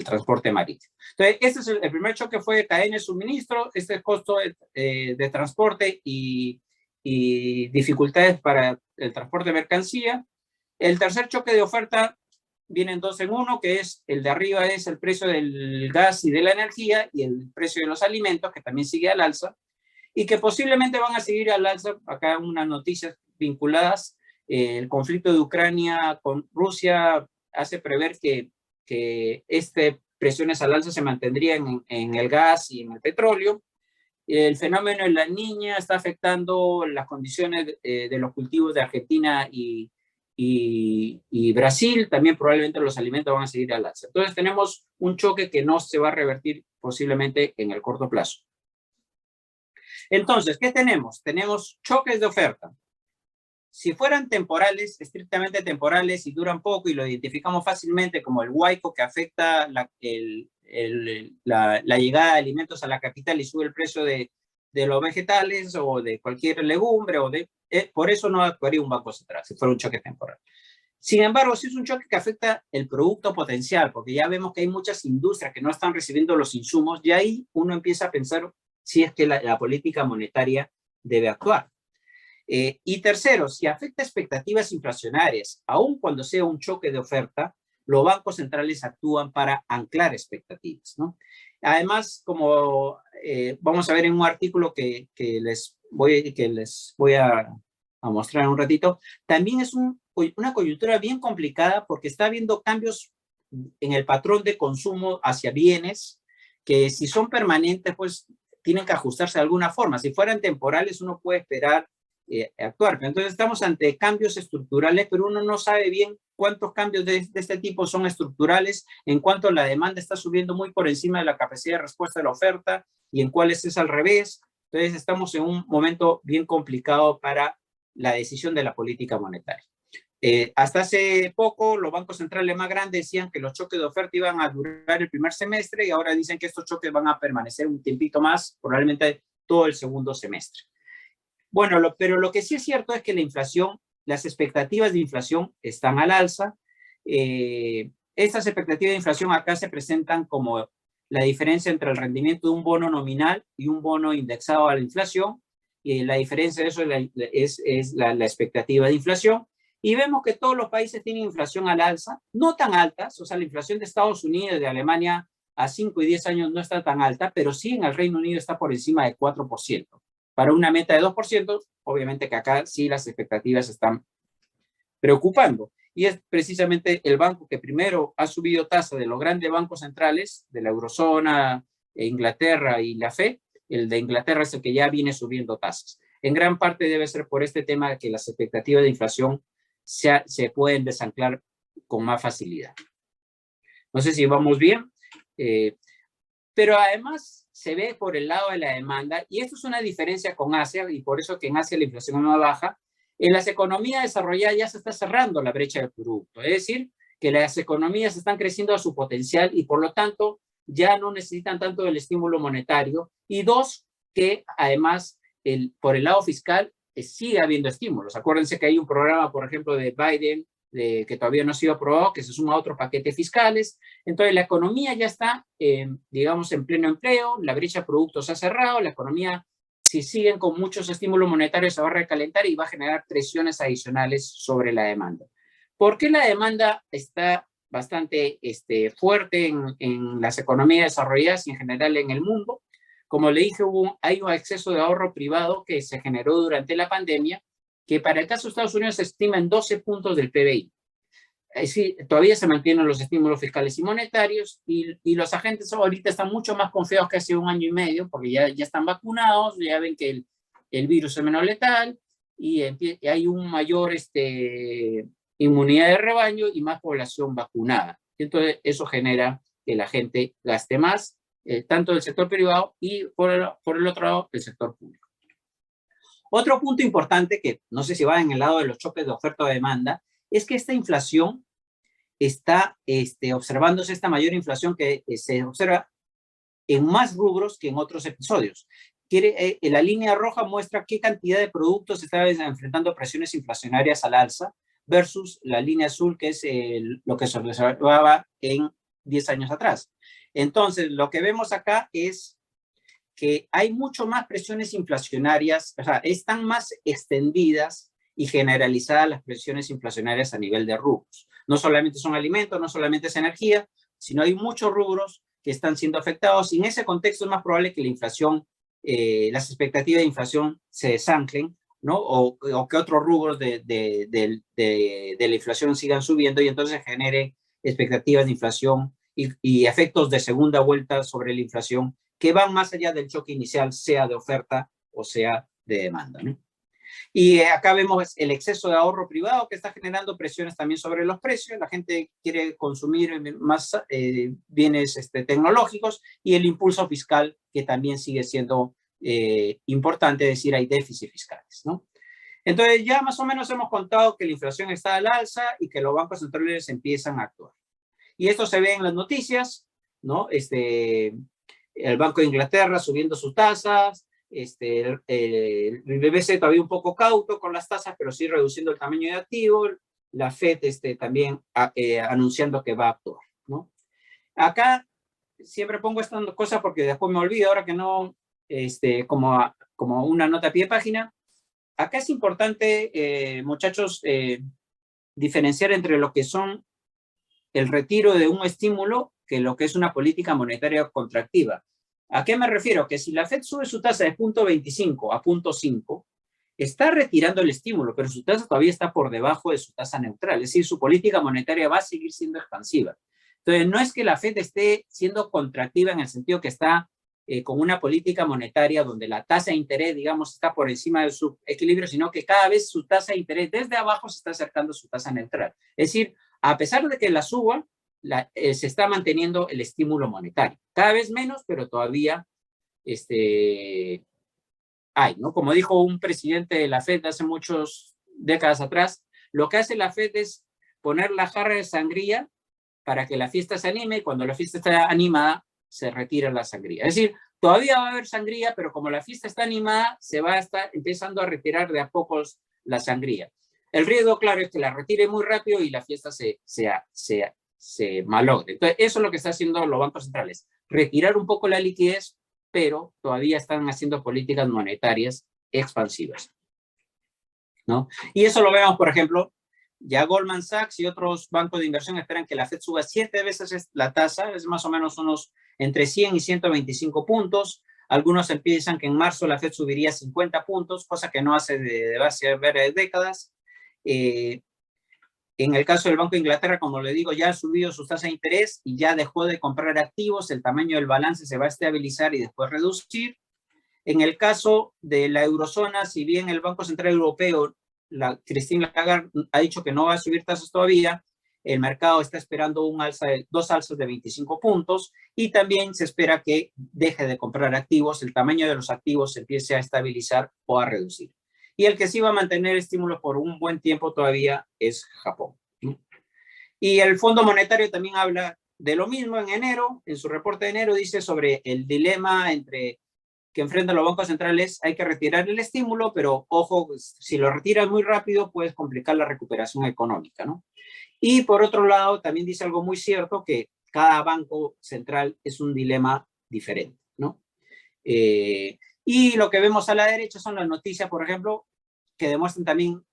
transporte marítimo. Entonces, este es el primer choque, fue cadena de suministro, costo de transporte y dificultades para el transporte de mercancía. El tercer choque de oferta vienen 2 en 1, que es el de arriba, es el precio del gas y de la energía, y el precio de los alimentos, que también sigue al alza, y que posiblemente van a seguir al alza. Acá unas noticias vinculadas, el conflicto de Ucrania con Rusia hace prever que presiones al alza se mantendrían en el gas y en el petróleo. El fenómeno de la Niña está afectando las condiciones de los cultivos de Argentina y Brasil. También probablemente los alimentos van a seguir al alza. Entonces tenemos un choque que no se va a revertir posiblemente en el corto plazo. Entonces, ¿qué tenemos? Tenemos choques de oferta. Si fueran temporales, estrictamente temporales, y duran poco y lo identificamos fácilmente como el huaico que afecta la llegada de alimentos a la capital y sube el precio de los vegetales o de cualquier legumbre, por eso no actuaría un banco central si fuera un choque temporal. Sin embargo, si es un choque que afecta el producto potencial, porque ya vemos que hay muchas industrias que no están recibiendo los insumos, y ahí uno empieza a pensar si es que la política monetaria debe actuar. Y tercero, si afecta expectativas inflacionarias, aun cuando sea un choque de oferta, los bancos centrales actúan para anclar expectativas, ¿no? Además, como vamos a ver en un artículo que les voy a mostrar en un ratito, también es una coyuntura bien complicada porque está habiendo cambios en el patrón de consumo hacia bienes que, si son permanentes, pues tienen que ajustarse de alguna forma. Si fueran temporales, uno puede esperar actuar. Entonces estamos ante cambios estructurales, pero uno no sabe bien cuántos cambios de este tipo son estructurales, en cuanto la demanda está subiendo muy por encima de la capacidad de respuesta de la oferta, y en cuáles es al revés. Entonces estamos en un momento bien complicado para la decisión de la política monetaria. Hasta hace poco los bancos centrales más grandes decían que los choques de oferta iban a durar el primer semestre, y ahora dicen que estos choques van a permanecer un tiempito más, probablemente todo el segundo semestre. Bueno, pero lo que sí es cierto es que la inflación, las expectativas de inflación están al alza. Estas expectativas de inflación acá se presentan como la diferencia entre el rendimiento de un bono nominal y un bono indexado a la inflación, y la diferencia de eso es la expectativa de inflación. Y vemos que todos los países tienen inflación al alza, no tan altas, o sea, la inflación de Estados Unidos y de Alemania a 5 y 10 años no está tan alta, pero sí en el Reino Unido está por encima de 4%. Para una meta de 2%, obviamente que acá sí las expectativas están preocupando. Y es precisamente el banco que primero ha subido tasa de los grandes bancos centrales de la eurozona, Inglaterra y la FED. El de Inglaterra es el que ya viene subiendo tasas. En gran parte debe ser por este tema de que las expectativas de inflación se pueden desanclar con más facilidad. No sé si vamos bien, pero además se ve por el lado de la demanda, y esto es una diferencia con Asia, y por eso que en Asia la inflación es más baja. En las economías desarrolladas ya se está cerrando la brecha del producto, es decir, que las economías están creciendo a su potencial y por lo tanto ya no necesitan tanto del estímulo monetario. Y dos, que además por el lado fiscal sigue habiendo estímulos. Acuérdense que hay un programa, por ejemplo, de Biden, que todavía no ha sido aprobado, que se suma a otros paquetes fiscales. Entonces la economía ya está, digamos, en pleno empleo, la brecha de productos se ha cerrado, la economía, si siguen con muchos estímulos monetarios, se va a recalentar y va a generar presiones adicionales sobre la demanda. ¿Por qué la demanda está bastante fuerte en las economías desarrolladas y en general en el mundo? Como le dije, hay un exceso de ahorro privado que se generó durante la pandemia, que para el caso de Estados Unidos se estima en 12 puntos del PBI. Sí, todavía se mantienen los estímulos fiscales y monetarios, y los agentes ahorita están mucho más confiados que hace un año y medio, porque ya están vacunados, ya ven que el virus es menos letal, y hay un mayor inmunidad de rebaño y más población vacunada. Entonces eso genera que la gente gaste más, tanto del sector privado y por el otro lado el sector público. Otro punto importante, que no sé si va en el lado de los choques de oferta o demanda, es que esta inflación está observándose, esta mayor inflación que se observa en más rubros que en otros episodios. La línea roja muestra qué cantidad de productos están enfrentando presiones inflacionarias al alza versus la línea azul, que es lo que se observaba en 10 años atrás. Entonces, lo que vemos acá es que hay mucho más presiones inflacionarias, o sea, están más extendidas y generalizadas las presiones inflacionarias a nivel de rubros. No solamente son alimentos, no solamente es energía, sino hay muchos rubros que están siendo afectados, y en ese contexto es más probable que la inflación, las expectativas de inflación se desanclen, ¿no? O que otros rubros de la inflación sigan subiendo, y entonces genere expectativas de inflación y efectos de segunda vuelta sobre la inflación que van más allá del choque inicial, sea de oferta o sea de demanda, ¿no? Y acá vemos el exceso de ahorro privado que está generando presiones también sobre los precios. La gente quiere consumir más bienes tecnológicos, y el impulso fiscal, que también sigue siendo importante, es decir, hay déficits fiscales, ¿no? Entonces ya más o menos hemos contado que la inflación está al alza y que los bancos centrales empiezan a actuar. Y esto se ve en las noticias, ¿no? El Banco de Inglaterra subiendo sus tasas, el BBC todavía un poco cauto con las tasas, pero sí reduciendo el tamaño de activo, la FED también anunciando que va a actuar, ¿no? Acá siempre pongo esta cosa porque después me olvido, ahora que no, como una nota a pie de página. Acá es importante, muchachos, diferenciar entre lo que son el retiro de un estímulo que lo que es una política monetaria contractiva. ¿A qué me refiero? Que si la FED sube su tasa de 0.25 a 0.5, está retirando el estímulo, pero su tasa todavía está por debajo de su tasa neutral. Es decir, su política monetaria va a seguir siendo expansiva. Entonces, no es que la FED esté siendo contractiva en el sentido que está con una política monetaria donde la tasa de interés, digamos, está por encima de su equilibrio, sino que cada vez su tasa de interés desde abajo se está acercando a su tasa neutral. Es decir, a pesar de que la suba, se está manteniendo el estímulo monetario. Cada vez menos, pero todavía hay, ¿no? Como dijo un presidente de la FED hace muchas décadas atrás, lo que hace la FED es poner la jarra de sangría para que la fiesta se anime, y cuando la fiesta está animada, se retira la sangría. Es decir, todavía va a haber sangría, pero como la fiesta está animada, se va a estar empezando a retirar de a pocos la sangría. El riesgo, claro, es que la retire muy rápido y la fiesta se se malogre. Entonces, eso es lo que están haciendo los bancos centrales. Retirar un poco la liquidez, pero todavía están haciendo políticas monetarias expansivas, ¿no? Y eso lo vemos, por ejemplo, ya Goldman Sachs y otros bancos de inversión esperan que la Fed suba 7 veces la tasa, es más o menos unos entre 100 y 125 puntos. Algunos piensan que en marzo la Fed subiría 50 puntos, cosa que no hace de hace varias décadas. En el caso del Banco de Inglaterra, como le digo, ya ha subido sus tasas de interés y ya dejó de comprar activos, el tamaño del balance se va a estabilizar y después reducir. En el caso de la eurozona, si bien el Banco Central Europeo, Christine Lagarde, ha dicho que no va a subir tasas todavía, el mercado está esperando dos alzas de 25 puntos y también se espera que deje de comprar activos, el tamaño de los activos se empiece a estabilizar o a reducir. Y el que sí va a mantener estímulos por un buen tiempo todavía es Japón. Y el Fondo Monetario también habla de lo mismo en enero, en su reporte de enero dice sobre el dilema que enfrentan los bancos centrales, hay que retirar el estímulo, pero ojo, si lo retiras muy rápido puedes complicar la recuperación económica, ¿no? Y por otro lado, también dice algo muy cierto, que cada banco central es un dilema diferente, ¿no? Y lo que vemos a la derecha son las noticias, por ejemplo, que demuestran también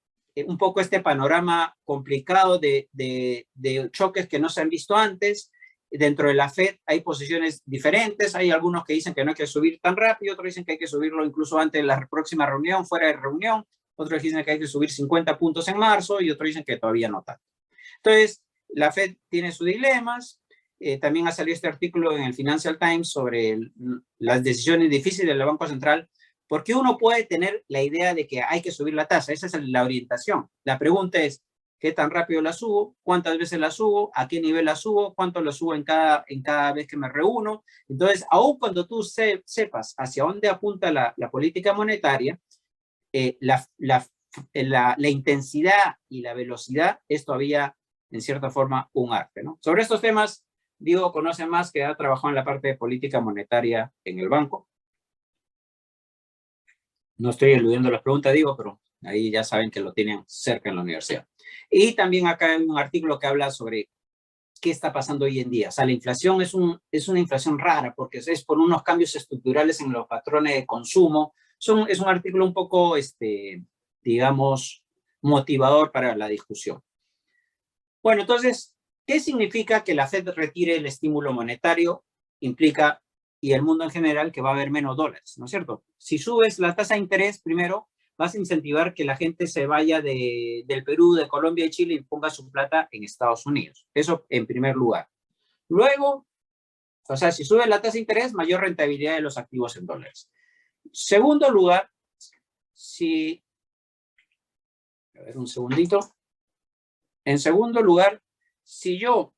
un poco este panorama complicado de choques que no se han visto antes. Dentro de la Fed hay posiciones diferentes, hay algunos que dicen que no hay que subir tan rápido, otros dicen que hay que subirlo incluso antes de la próxima reunión, fuera de reunión, otros dicen que hay que subir 50 puntos en marzo y otros dicen que todavía no tanto. Entonces, la Fed tiene sus dilemas. También ha salido este artículo en el Financial Times sobre las decisiones difíciles del Banco Central, porque uno puede tener la idea de que hay que subir la tasa, esa es la orientación. La pregunta es, ¿qué tan rápido la subo? ¿Cuántas veces la subo? ¿A qué nivel la subo? ¿Cuánto la subo en cada vez que me reúno? Entonces, aun cuando tú sepas hacia dónde apunta la política monetaria, la intensidad y la velocidad es todavía, en cierta forma, un arte, ¿no? Sobre estos temas, Diego conoce más, que ha trabajado en la parte de política monetaria en el banco. No estoy eludiendo las preguntas, Diego, pero ahí ya saben que lo tienen cerca en la universidad. Y también acá hay un artículo que habla sobre qué está pasando hoy en día. O sea, la inflación es una inflación rara porque es por unos cambios estructurales en los patrones de consumo. Es un artículo un poco, digamos, motivador para la discusión. Bueno, entonces, ¿qué significa que la Fed retire el estímulo monetario? Implica, y el mundo en general, que va a haber menos dólares, ¿no es cierto? Si subes la tasa de interés, primero, vas a incentivar que la gente se vaya del Perú, de Colombia y Chile y ponga su plata en Estados Unidos. Eso en primer lugar. Luego, o sea, si sube la tasa de interés, mayor rentabilidad de los activos en dólares. Segundo lugar, a ver, un segundito. En segundo lugar, si yo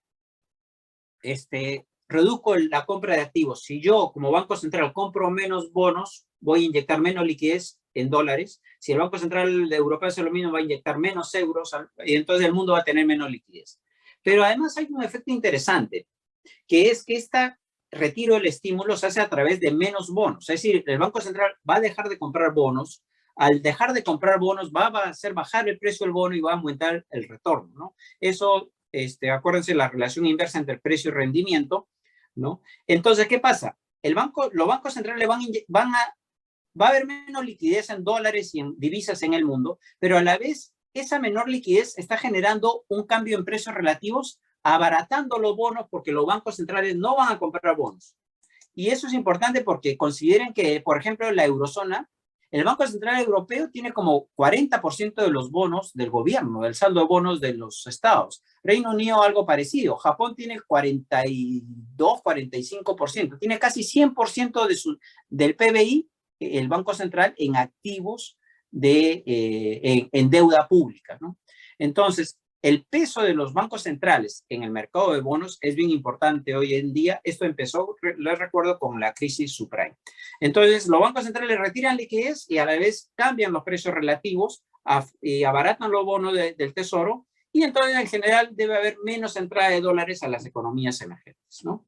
reduzco la compra de activos, si yo como Banco Central compro menos bonos, voy a inyectar menos liquidez en dólares. Si el Banco Central Europeo hace lo mismo, va a inyectar menos euros y entonces el mundo va a tener menos liquidez. Pero además hay un efecto interesante, que es que retiro del estímulo se hace a través de menos bonos. Es decir, el Banco Central va a dejar de comprar bonos. Al dejar de comprar bonos, va a hacer bajar el precio del bono y va a aumentar el retorno, ¿no? Eso, acuérdense, la relación inversa entre el precio y rendimiento, ¿no? Entonces, ¿qué pasa? Los bancos centrales va a haber menos liquidez en dólares y en divisas en el mundo, pero a la vez esa menor liquidez está generando un cambio en precios relativos, abaratando los bonos porque los bancos centrales no van a comprar bonos. Y eso es importante porque consideren que, por ejemplo, en la eurozona, el Banco Central Europeo tiene como 40% de los bonos del gobierno, del saldo de bonos de los estados. Reino Unido algo parecido. Japón tiene 42, 45%. Tiene casi 100% del PBI, el Banco Central, en activos en deuda pública, ¿no? Entonces, el peso de los bancos centrales en el mercado de bonos es bien importante hoy en día. Esto empezó, les recuerdo, con la crisis subprime. Entonces, los bancos centrales retiran liquidez y a la vez cambian los precios relativos y abaratan los bonos del tesoro. Y entonces, en general, debe haber menos entrada de dólares a las economías emergentes, ¿no?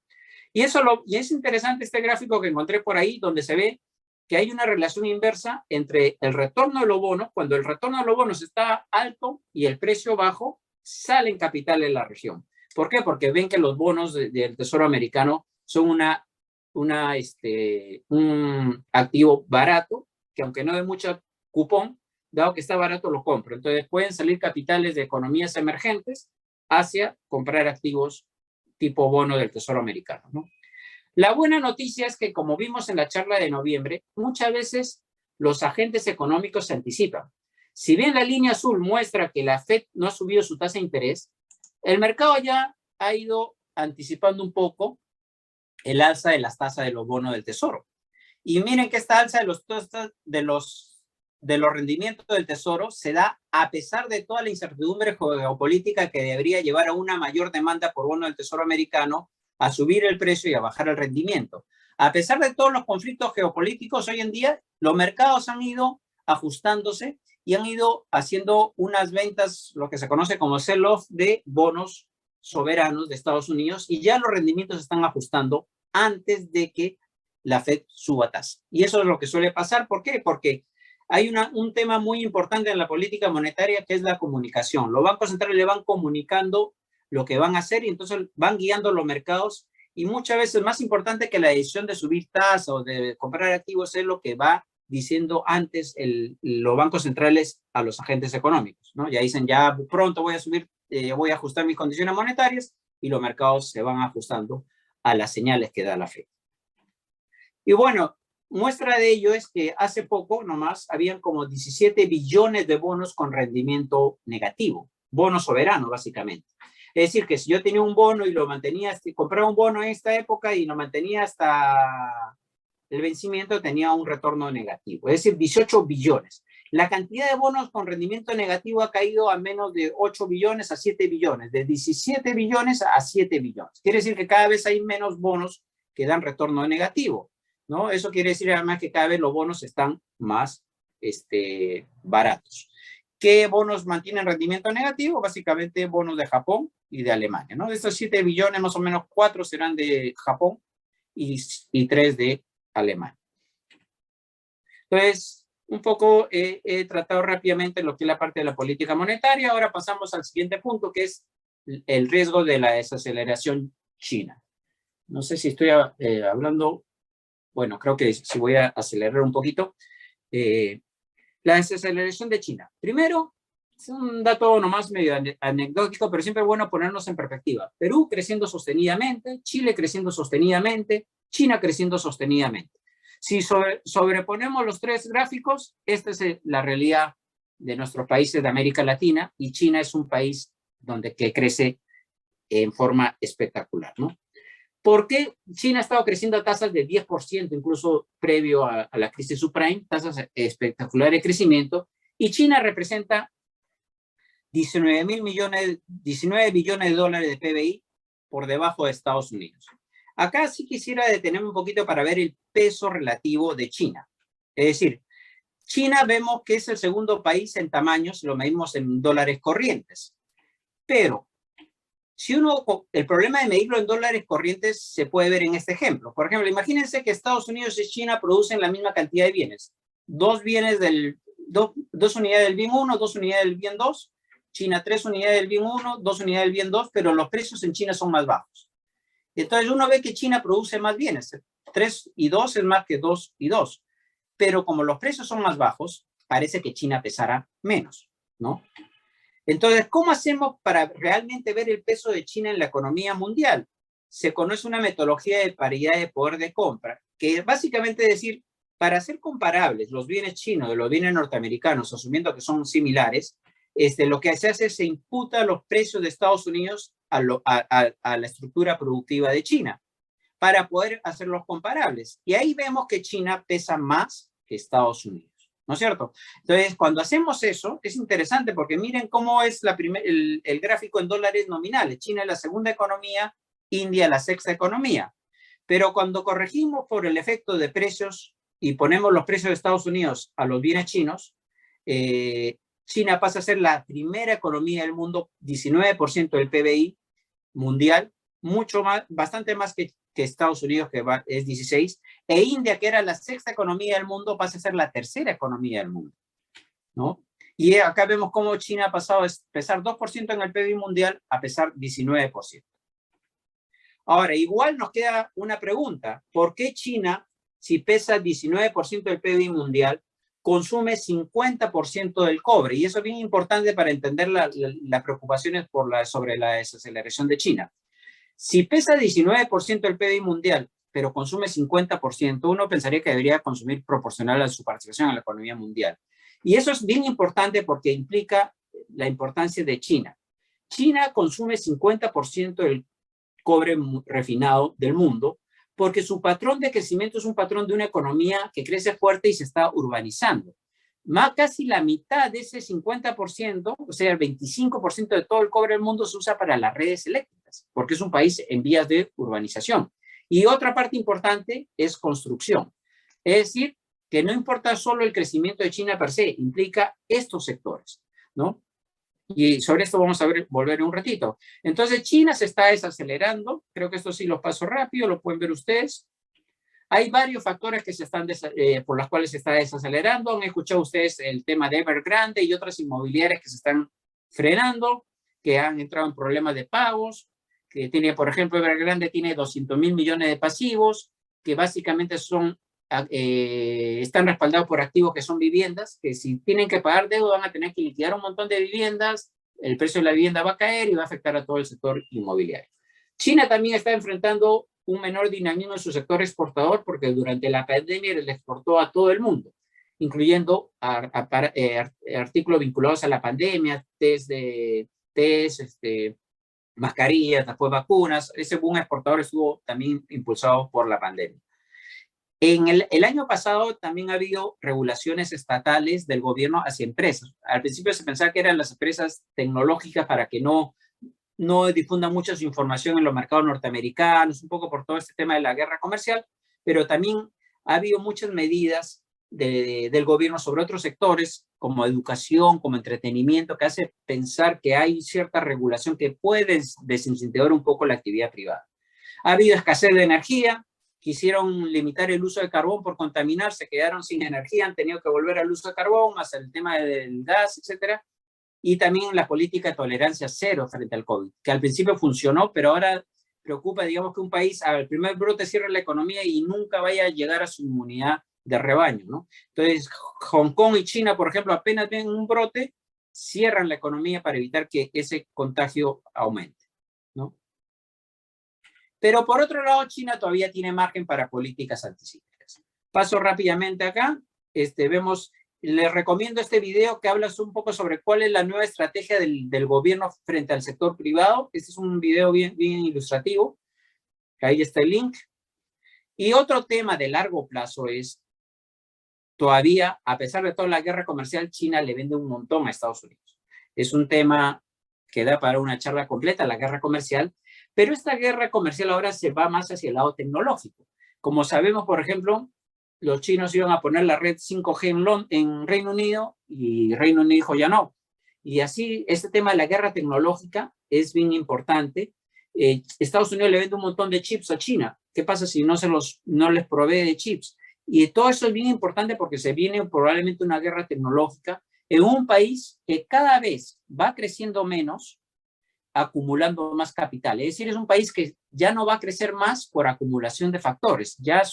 Y es interesante este gráfico que encontré por ahí, donde se ve que hay una relación inversa entre el retorno de los bonos. Cuando el retorno de los bonos está alto y el precio bajo, salen capital en la región. ¿Por qué? Porque ven que los bonos del Tesoro americano son un activo barato, que aunque no de mucho cupón, dado que está barato, lo compro. Entonces pueden salir capitales de economías emergentes hacia comprar activos tipo bono del Tesoro americano, ¿no? La buena noticia es que, como vimos en la charla de noviembre, muchas veces los agentes económicos se anticipan. Si bien la línea azul muestra que la Fed no ha subido su tasa de interés, el mercado ya ha ido anticipando un poco el alza de las tasas de los bonos del Tesoro. Y miren que esta alza de los rendimientos del Tesoro se da a pesar de toda la incertidumbre geopolítica que debería llevar a una mayor demanda por bono del Tesoro americano, a subir el precio y a bajar el rendimiento. A pesar de todos los conflictos geopolíticos, hoy en día los mercados han ido ajustándose y han ido haciendo unas ventas, lo que se conoce como sell-off de bonos soberanos de Estados Unidos, y ya los rendimientos se están ajustando antes de que la Fed suba tasa. Y eso es lo que suele pasar. ¿Por qué? Porque hay un tema muy importante en la política monetaria, que es la comunicación. Los bancos centrales le van comunicando lo que van a hacer y entonces van guiando los mercados, y muchas veces más importante que la decisión de subir tasa o de comprar activos es lo que va diciendo antes los bancos centrales a los agentes económicos, ¿no? Ya dicen, ya pronto voy a subir, voy a ajustar mis condiciones monetarias, y los mercados se van ajustando a las señales que da la Fed. Y bueno, muestra de ello es que hace poco nomás habían como 17 billones de bonos con rendimiento negativo, bonos soberanos básicamente. Es decir, que si yo tenía un bono y lo mantenía, compraba un bono en esta época y lo mantenía hasta el vencimiento, tenía un retorno negativo. Es decir, 18 billones. La cantidad de bonos con rendimiento negativo ha caído a menos de 8 billones a 7 billones, de 17 billones a 7 billones. Quiere decir que cada vez hay menos bonos que dan retorno negativo, ¿no? Eso quiere decir además que cada vez los bonos están más baratos. ¿Qué bonos mantienen rendimiento negativo? Básicamente bonos de Japón y de Alemania, ¿no? De estos 7 billones, más o menos 4 serán de Japón y 3 de Alemania. Entonces, un poco he tratado rápidamente lo que es la parte de la política monetaria. Ahora pasamos al siguiente punto, que es el riesgo de la desaceleración china. No sé si estoy hablando, bueno, creo que sí voy a acelerar un poquito. La desaceleración de China. Primero, es un dato nomás medio anecdótico, pero siempre es bueno ponernos en perspectiva. Perú creciendo sostenidamente, Chile creciendo sostenidamente, China creciendo sostenidamente. Si sobreponemos los tres gráficos, esta es la realidad de nuestros países de América Latina, y China es un país que crece en forma espectacular, ¿no? ¿Por qué China ha estado creciendo a tasas de 10%, incluso previo a la crisis subprime, tasas espectaculares de crecimiento? Y China representa 19 billones de dólares de PBI, por debajo de Estados Unidos. Acá sí quisiera detenerme un poquito para ver el peso relativo de China. Es decir, China vemos que es el segundo país en tamaño si lo medimos en dólares corrientes. Pero el problema de medirlo en dólares corrientes se puede ver en este ejemplo. Por ejemplo, imagínense que Estados Unidos y China producen la misma cantidad de bienes. Dos unidades del bien 1, 2 unidades del bien 2. China 3 unidades del bien 1, 2 unidades del bien 2, pero los precios en China son más bajos. Entonces uno ve que China produce más bienes. 3 y 2 es más que 2 y 2. Pero como los precios son más bajos, parece que China pesará menos, ¿no? Entonces, ¿cómo hacemos para realmente ver el peso de China en la economía mundial? Se conoce una metodología de paridad de poder de compra, que básicamente es decir, para hacer comparables los bienes chinos de los bienes norteamericanos, asumiendo que son similares, lo que se hace es se imputa los precios de Estados Unidos a la estructura productiva de China, para poder hacerlos comparables. Y ahí vemos que China pesa más que Estados Unidos, ¿no es cierto? Entonces, cuando hacemos eso, es interesante porque miren cómo es el gráfico en dólares nominales. China es la segunda economía, India la sexta economía. Pero cuando corregimos por el efecto de precios y ponemos los precios de Estados Unidos a los bienes chinos, China pasa a ser la primera economía del mundo, 19% del PBI mundial, mucho más, bastante más que Estados Unidos, que es 16%, e India, que era la sexta economía del mundo, pasa a ser la tercera economía del mundo, ¿no? Y acá vemos cómo China ha pasado de pesar 2% en el PIB mundial a pesar 19%. Ahora, igual nos queda una pregunta. ¿Por qué China, si pesa 19% del PIB mundial, consume 50% del cobre? Y eso es bien importante para entender las preocupaciones sobre la desaceleración de China. Si pesa 19% del PIB mundial, pero consume 50%, uno pensaría que debería consumir proporcional a su participación en la economía mundial. Y eso es bien importante porque implica la importancia de China. China consume 50% del cobre refinado del mundo porque su patrón de crecimiento es un patrón de una economía que crece fuerte y se está urbanizando. Más casi la mitad de ese 50%, o sea, el 25% de todo el cobre del mundo se usa para las redes eléctricas, porque es un país en vías de urbanización. Y otra parte importante es construcción. Es decir, que no importa solo el crecimiento de China per se, implica estos sectores, ¿no? Y sobre esto vamos a volver un ratito. Entonces, China se está desacelerando. Creo que esto sí lo paso rápido, lo pueden ver ustedes. Hay varios factores que se están por los cuales se está desacelerando. Han escuchado ustedes el tema de Evergrande y otras inmobiliarias que se están frenando, que han entrado en problemas de pagos, que tiene, por ejemplo, Evergrande tiene 200.000 millones de pasivos, que básicamente están respaldados por activos que son viviendas, que si tienen que pagar deuda van a tener que liquidar un montón de viviendas, el precio de la vivienda va a caer y va a afectar a todo el sector inmobiliario. China también está enfrentando un menor dinamismo en su sector exportador porque durante la pandemia le exportó a todo el mundo, incluyendo artículos vinculados a la pandemia, test, mascarillas, después vacunas. Ese boom exportador estuvo también impulsado por la pandemia. En el año pasado también ha habido regulaciones estatales del gobierno hacia empresas. Al principio se pensaba que eran las empresas tecnológicas para que no difundan mucha su información en los mercados norteamericanos, un poco por todo este tema de la guerra comercial, pero también ha habido muchas medidas del gobierno sobre otros sectores, como educación, como entretenimiento, que hace pensar que hay cierta regulación que puede desincentivar un poco la actividad privada. Ha habido escasez de energía, quisieron limitar el uso de carbón por contaminar, se quedaron sin energía, han tenido que volver al uso de carbón, más el tema del gas, etcétera. Y también la política de tolerancia cero frente al COVID, que al principio funcionó, pero ahora preocupa, digamos, que un país al primer brote cierre la economía y nunca vaya a llegar a su inmunidad de rebaño, ¿no? Entonces, Hong Kong y China, por ejemplo, apenas ven un brote, cierran la economía para evitar que ese contagio aumente, ¿no? Pero por otro lado, China todavía tiene margen para políticas anticíclicas. Paso rápidamente acá, vemos. Les recomiendo este video que habla un poco sobre cuál es la nueva estrategia del gobierno frente al sector privado. Este es un video bien ilustrativo. Ahí está el link. Y otro tema de largo plazo es, todavía, a pesar de toda la guerra comercial, China le vende un montón a Estados Unidos. Es un tema que da para una charla completa, la guerra comercial, pero esta guerra comercial ahora se va más hacia el lado tecnológico. Como sabemos, por ejemplo, los chinos iban a poner la red 5G en Reino Unido y Reino Unido dijo ya no. Y así, este tema de la guerra tecnológica es bien importante. Estados Unidos le vende un montón de chips a China. ¿Qué pasa si no les provee de chips? Y todo eso es bien importante porque se viene probablemente una guerra tecnológica en un país que cada vez va creciendo menos, acumulando más capital. Es decir, es un país que ya no va a crecer más por acumulación de factores. Ya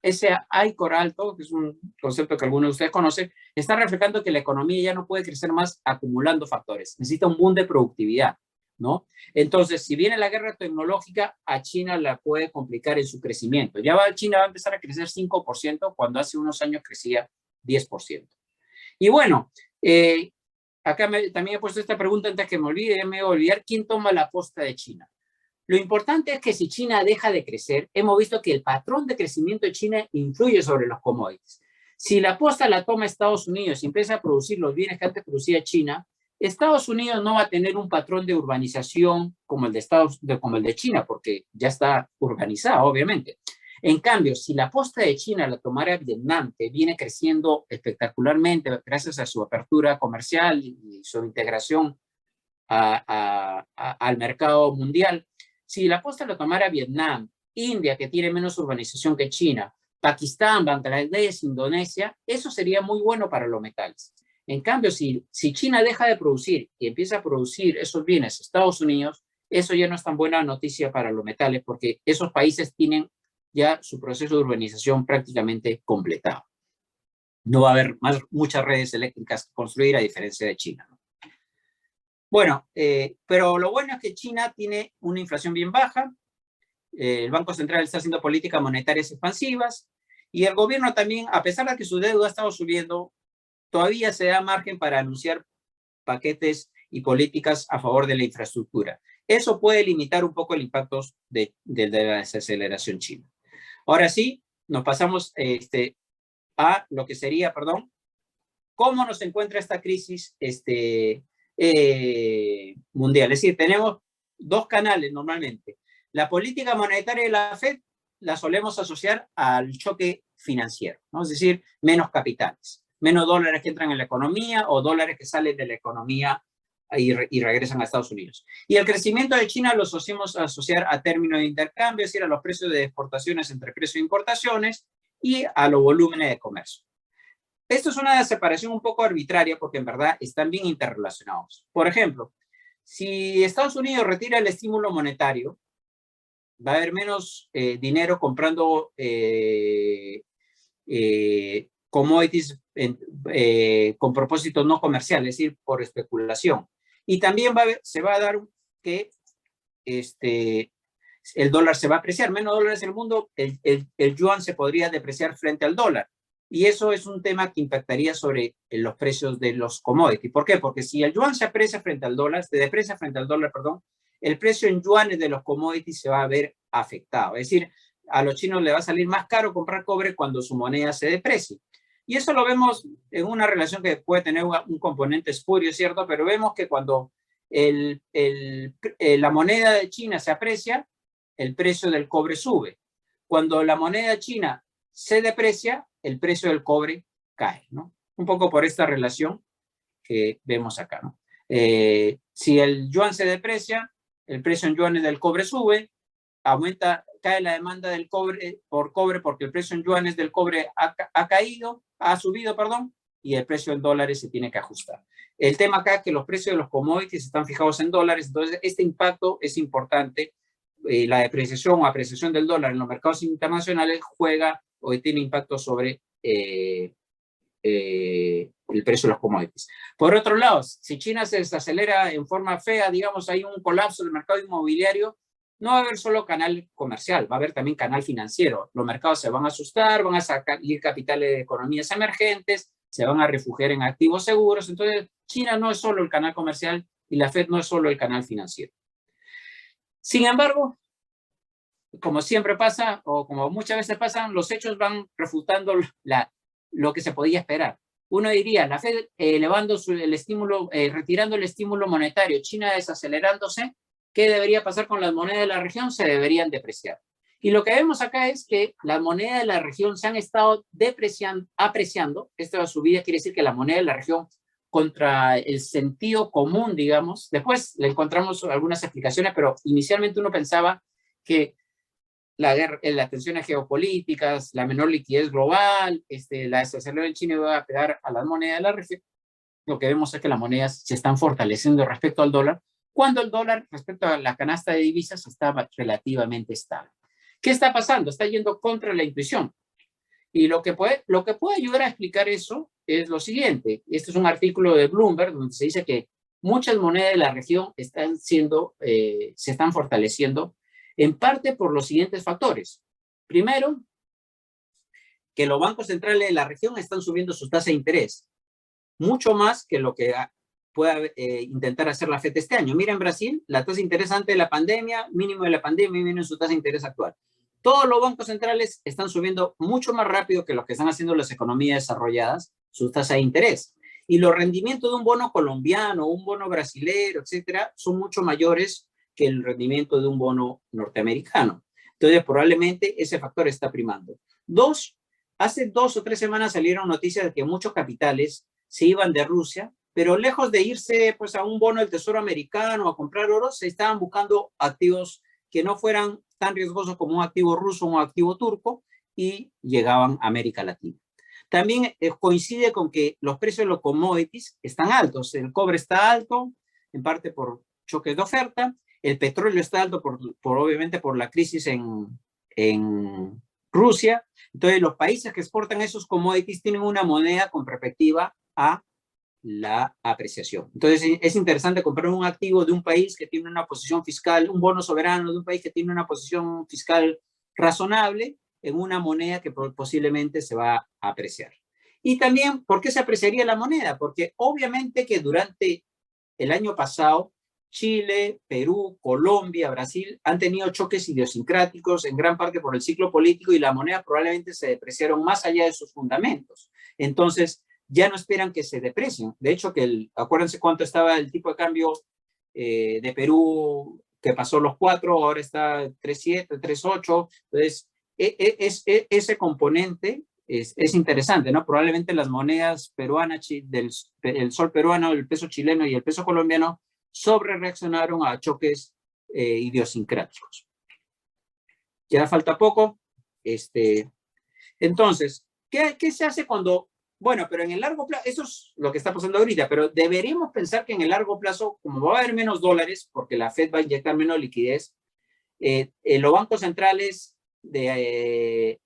ese ICOR alto, que es un concepto que algunos de ustedes conocen, está reflejando que la economía ya no puede crecer más acumulando factores. Necesita un boom de productividad, ¿no? Entonces, si viene la guerra tecnológica, a China la puede complicar en su crecimiento. China va a empezar a crecer 5% cuando hace unos años crecía 10%. Y bueno, acá también he puesto esta pregunta antes que me olvide, me voy a olvidar, ¿quién toma la posta de China? Lo importante es que si China deja de crecer, hemos visto que el patrón de crecimiento de China influye sobre los commodities. Si la posta la toma Estados Unidos y empieza a producir los bienes que antes producía China, Estados Unidos no va a tener un patrón de urbanización como el de China, porque ya está urbanizado, obviamente. En cambio, si la posta de China la tomara Vietnam, que viene creciendo espectacularmente gracias a su apertura comercial y su integración al mercado mundial, si la posta la tomara Vietnam, India, que tiene menos urbanización que China, Pakistán, Bangladesh, Indonesia, eso sería muy bueno para los metales. En cambio, si China deja de producir y empieza a producir esos bienes Estados Unidos, eso ya no es tan buena noticia para los metales, porque esos países tienen ya su proceso de urbanización prácticamente completado. No va a haber muchas redes eléctricas que construir, a diferencia de China, ¿no? Bueno, pero lo bueno es que China tiene una inflación bien baja, el Banco Central está haciendo políticas monetarias expansivas, y el gobierno también, a pesar de que su deuda ha estado subiendo, todavía se da margen para anunciar paquetes y políticas a favor de la infraestructura. Eso puede limitar un poco el impacto de la desaceleración china. Ahora sí, nos pasamos a lo que sería, cómo nos encuentra esta crisis mundial. Es decir, tenemos dos canales normalmente. La política monetaria de la Fed la solemos asociar al choque financiero, ¿no? Es decir, menos capitales, menos dólares que entran en la economía o dólares que salen de la economía y regresan a Estados Unidos. Y el crecimiento de China lo solemos asociar a términos de intercambio, es decir, a los precios de exportaciones entre precios de importaciones y a los volúmenes de comercio. Esto es una separación un poco arbitraria porque en verdad están bien interrelacionados. Por ejemplo, si Estados Unidos retira el estímulo monetario, va a haber menos dinero comprando commodities con propósitos no comerciales, es decir, por especulación. Y también se va a dar que el dólar se va a apreciar. Menos dólares en el mundo, el yuan se podría depreciar frente al dólar. Y eso es un tema que impactaría sobre los precios de los commodities. ¿Por qué? Porque si el yuan se aprecia frente al dólar, se deprecia frente al dólar, el precio en yuanes de los commodities se va a ver afectado. Es decir, a los chinos les va a salir más caro comprar cobre cuando su moneda se deprecie. Y eso lo vemos en una relación que puede tener un componente espurio, ¿cierto? Pero vemos que cuando la moneda de China se aprecia, el precio del cobre sube. Cuando la moneda china se deprecia, el precio del cobre cae, ¿no? Un poco por esta relación que vemos acá, ¿no? Si el yuan se deprecia, el precio en yuanes del cobre sube, cae la demanda del cobre porque el precio en yuanes del cobre ha subido, y el precio en dólares se tiene que ajustar. El tema acá es que los precios de los commodities están fijados en dólares, entonces este impacto es importante. La depreciación o apreciación del dólar en los mercados internacionales juega o tiene impacto sobre el precio de los commodities. Por otro lado, si China se desacelera en forma fea, digamos, hay un colapso del mercado inmobiliario, no va a haber solo canal comercial, va a haber también canal financiero. Los mercados se van a asustar, van a salir capitales de economías emergentes, se van a refugiar en activos seguros. Entonces, China no es solo el canal comercial y la Fed no es solo el canal financiero. Sin embargo, como siempre pasa, o como muchas veces pasan, los hechos van refutando lo que se podía esperar. Uno diría, la Fed elevando el estímulo, retirando el estímulo monetario, China desacelerándose, ¿qué debería pasar con las monedas de la región? Se deberían depreciar. Y lo que vemos acá es que las monedas de la región se han estado apreciando. Esta subida quiere decir que la moneda de la región contra el sentido común, digamos. Después le encontramos algunas explicaciones, pero inicialmente uno pensaba que las tensiones geopolíticas, la menor liquidez global, la desaceleración en China iba a pegar a las monedas de la región. Lo que vemos es que las monedas se están fortaleciendo respecto al dólar, cuando el dólar respecto a la canasta de divisas estaba relativamente estable. ¿Qué está pasando? Está yendo contra la intuición. Y lo que puede ayudar a explicar eso es lo siguiente. Este es un artículo de Bloomberg donde se dice que muchas monedas de la región se están fortaleciendo en parte por los siguientes factores. Primero, que los bancos centrales de la región están subiendo sus tasas de interés, mucho más que lo que pueda intentar hacer la FED este año. Mira, en Brasil, la tasa de interés antes de la pandemia, mínimo de la pandemia, y mínimo su tasa de interés actual. Todos los bancos centrales están subiendo mucho más rápido que lo que están haciendo las economías desarrolladas, sus tasas de interés. Y los rendimientos de un bono colombiano, un bono brasilero, etcétera, son mucho mayores que el rendimiento de un bono norteamericano. Entonces, probablemente ese factor está primando. Hace 2 o 3 semanas salieron noticias de que muchos capitales se iban de Rusia, pero lejos de irse pues, a un bono del Tesoro americano a comprar oro, se estaban buscando activos que no fueran tan riesgosos como un activo ruso o un activo turco y llegaban a América Latina. También coincide con que los precios de los commodities están altos. El cobre está alto, en parte por choques de oferta. El petróleo está alto obviamente por la crisis en Rusia. Entonces, los países que exportan esos commodities tienen una moneda con perspectiva a la apreciación. Entonces, es interesante comprar un activo de un país que tiene una posición fiscal, un bono soberano de un país que tiene una posición fiscal razonable en una moneda que posiblemente se va a apreciar. Y también, ¿por qué se apreciaría la moneda? Porque obviamente que durante el año pasado, Chile, Perú, Colombia, Brasil han tenido choques idiosincráticos en gran parte por el ciclo político y la moneda probablemente se depreciaron más allá de sus fundamentos. Entonces, ya no esperan que se deprecien. De hecho, acuérdense cuánto estaba el tipo de cambio de Perú, que pasó los 4, ahora está 3.7, 3.8. Entonces, ese componente es interesante, ¿no? Probablemente las monedas peruanas, el sol peruano, el peso chileno y el peso colombiano sobre reaccionaron a choques idiosincráticos. Ya falta poco. Entonces, ¿qué se hace cuando... Bueno, pero en el largo plazo, eso es lo que está pasando ahorita, pero deberíamos pensar que en el largo plazo, como va a haber menos dólares, porque la Fed va a inyectar menos liquidez, los bancos centrales de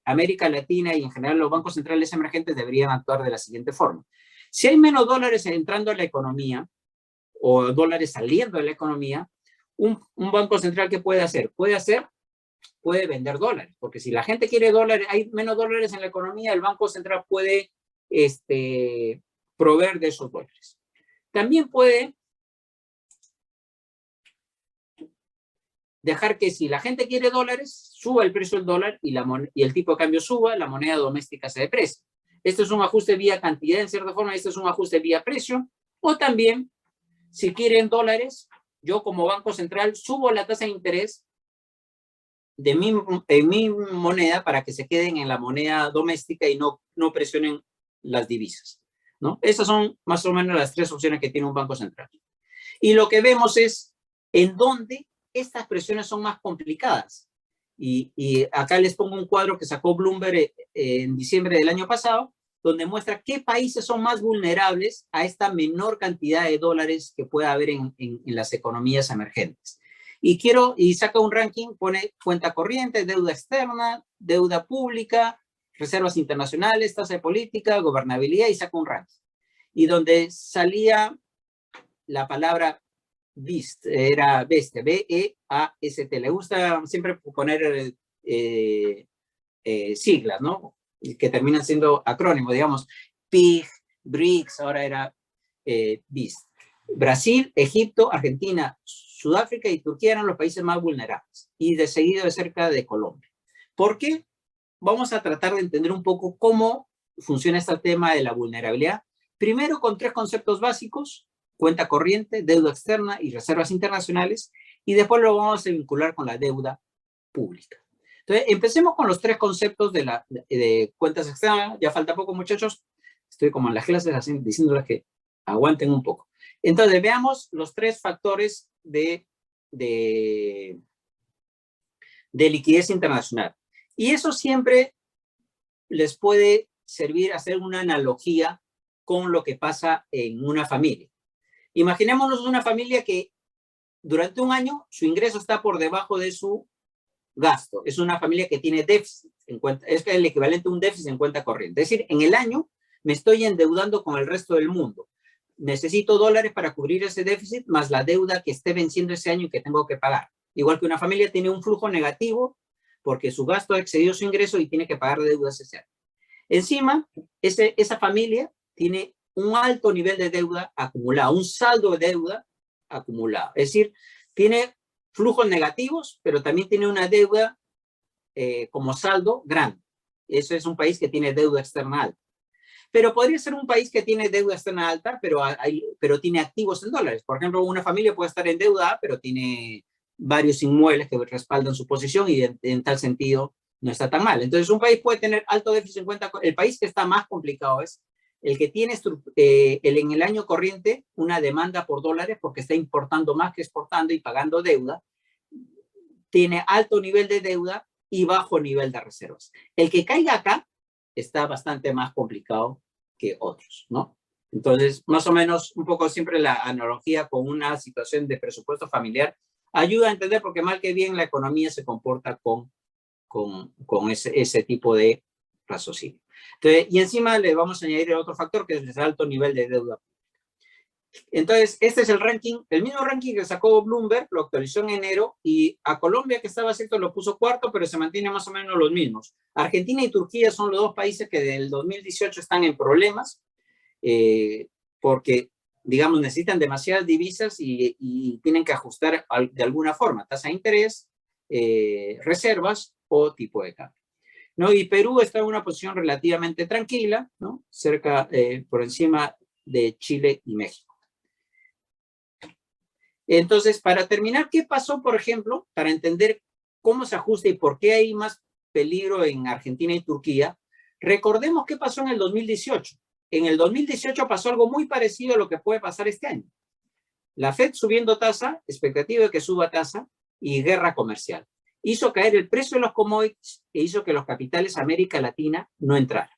América Latina y en general los bancos centrales emergentes deberían actuar de la siguiente forma. Si hay menos dólares entrando a la economía o dólares saliendo de la economía, un banco central, ¿qué puede hacer? Puede vender dólares, porque si la gente quiere dólares, hay menos dólares en la economía, el Banco Central puede proveer de esos dólares. También puede dejar que si la gente quiere dólares, suba el precio del dólar y el tipo de cambio suba, la moneda doméstica se deprecia. Esto es un ajuste vía cantidad, en cierta forma, esto es un ajuste vía precio, o también, si quieren dólares, yo como Banco Central subo la tasa de interés en mi moneda para que se queden en la moneda doméstica y no presionen las divisas, ¿no? Esas son más o menos las 3 opciones que tiene un banco central. Y lo que vemos es en dónde estas presiones son más complicadas. Y acá les pongo un cuadro que sacó Bloomberg en diciembre del año pasado, donde muestra qué países son más vulnerables a esta menor cantidad de dólares que pueda haber en las economías emergentes. Y saca un ranking, pone cuenta corriente, deuda externa, deuda pública, reservas internacionales, tasa de política, gobernabilidad, y saca un ranking. Y donde salía la palabra BEAST, era bestia, B-E-A-S-T. Le gusta siempre poner siglas, ¿no? Que terminan siendo acrónimos, digamos, PIG, BRICS, ahora era BEAST. Brasil, Egipto, Argentina, Sudáfrica y Turquía eran los países más vulnerables, y de seguido de cerca de Colombia. ¿Por qué? Vamos a tratar de entender un poco cómo funciona este tema de la vulnerabilidad. Primero con 3 conceptos básicos: cuenta corriente, deuda externa y reservas internacionales, y después lo vamos a vincular con la deuda pública. Entonces, empecemos con los 3 conceptos de cuentas externas. Ya falta poco, muchachos. Estoy como en las clases así, diciéndoles que aguanten un poco. Entonces, veamos los 3 factores de liquidez internacional. Y eso siempre les puede servir a hacer una analogía con lo que pasa en una familia. Imaginémonos una familia que durante un año su ingreso está por debajo de su gasto. Es una familia que tiene déficit en cuenta, es el equivalente a un déficit en cuenta corriente. Es decir, en el año me estoy endeudando con el resto del mundo. Necesito dólares para cubrir ese déficit más la deuda que esté venciendo ese año y que tengo que pagar. Igual que una familia tiene un flujo negativo porque su gasto ha excedido su ingreso y tiene que pagar deudas ese año. Encima, esa familia tiene un alto nivel de deuda acumulada, un saldo de deuda acumulado. Es decir, tiene flujos negativos, pero también tiene una deuda como saldo grande. Eso es un país que tiene deuda externa alta. Pero podría ser un país que tiene deuda externa alta, pero tiene activos en dólares. Por ejemplo, una familia puede estar endeudada, pero tiene varios inmuebles que respaldan su posición y en tal sentido no está tan mal. Entonces, un país puede tener alto déficit en cuenta. El país que está más complicado es el que tiene en el año corriente una demanda por dólares porque está importando más que exportando y pagando deuda. Tiene alto nivel de deuda y bajo nivel de reservas. El que caiga acá está bastante más complicado que otros, ¿no? Entonces, más o menos, un poco siempre la analogía con una situación de presupuesto familiar ayuda a entender porque mal que bien la economía se comporta con ese tipo de raciocinio. Entonces, y encima le vamos a añadir otro factor que es el alto nivel de deuda. Entonces, este es el ranking, el mismo ranking que sacó Bloomberg, lo actualizó en enero, y a Colombia, que estaba cierto, lo puso cuarto, pero se mantiene más o menos los mismos. Argentina y Turquía son los dos países que del 2018 están en problemas, porque, digamos, necesitan demasiadas divisas y tienen que ajustar de alguna forma, tasa de interés, reservas o tipo de cambio, ¿no? Y Perú está en una posición relativamente tranquila, ¿no? Cerca, por encima de Chile y México. Entonces, para terminar, ¿qué pasó, por ejemplo, para entender cómo se ajusta y por qué hay más peligro en Argentina y Turquía? Recordemos qué pasó en el 2018. En el 2018 pasó algo muy parecido a lo que puede pasar este año. La Fed subiendo tasa, expectativa de que suba tasa y guerra comercial. Hizo caer el precio de los commodities e hizo que los capitales América Latina no entraran.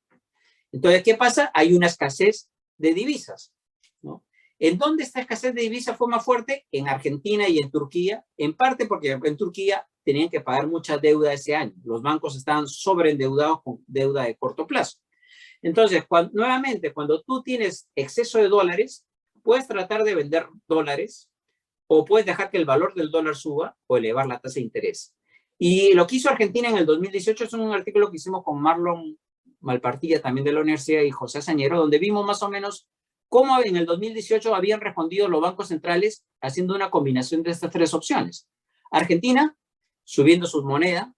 Entonces, ¿qué pasa? Hay una escasez de divisas, ¿no? ¿En dónde esta escasez de divisas fue más fuerte? En Argentina y en Turquía, en parte porque en Turquía tenían que pagar mucha deuda ese año. Los bancos estaban sobreendeudados con deuda de corto plazo. Entonces, nuevamente, cuando tú tienes exceso de dólares, puedes tratar de vender dólares o puedes dejar que el valor del dólar suba o elevar la tasa de interés. Y lo que hizo Argentina en el 2018 es un artículo que hicimos con Marlon Malpartilla, también de la universidad, y José Sañero, donde vimos más o menos cómo en el 2018 habían respondido los bancos centrales haciendo una combinación de estas tres opciones. Argentina, subiendo su moneda,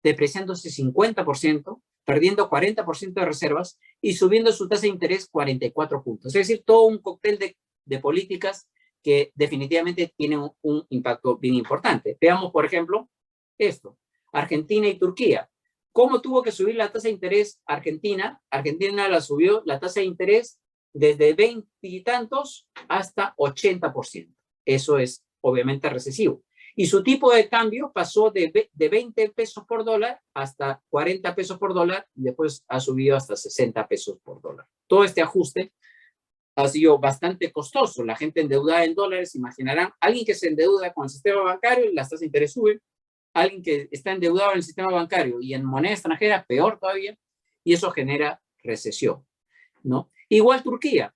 depreciándose 50%, perdiendo 40% de reservas y subiendo su tasa de interés 44 puntos. Es decir, todo un cóctel de políticas que definitivamente tienen un impacto bien importante. Veamos, por ejemplo, esto. Argentina y Turquía. ¿Cómo tuvo que subir la tasa de interés Argentina? Argentina la subió la tasa de interés desde 20 y tantos hasta 80%. Eso es obviamente recesivo. Y su tipo de cambio pasó de 20 pesos por dólar hasta 40 pesos por dólar y después ha subido hasta 60 pesos por dólar. Todo este ajuste ha sido bastante costoso. La gente endeudada en dólares, imaginarán, alguien que se endeuda con el sistema bancario, las tasas de interés suben. Alguien que está endeudado en el sistema bancario y en moneda extranjera, peor todavía, y eso genera recesión, ¿no? Igual Turquía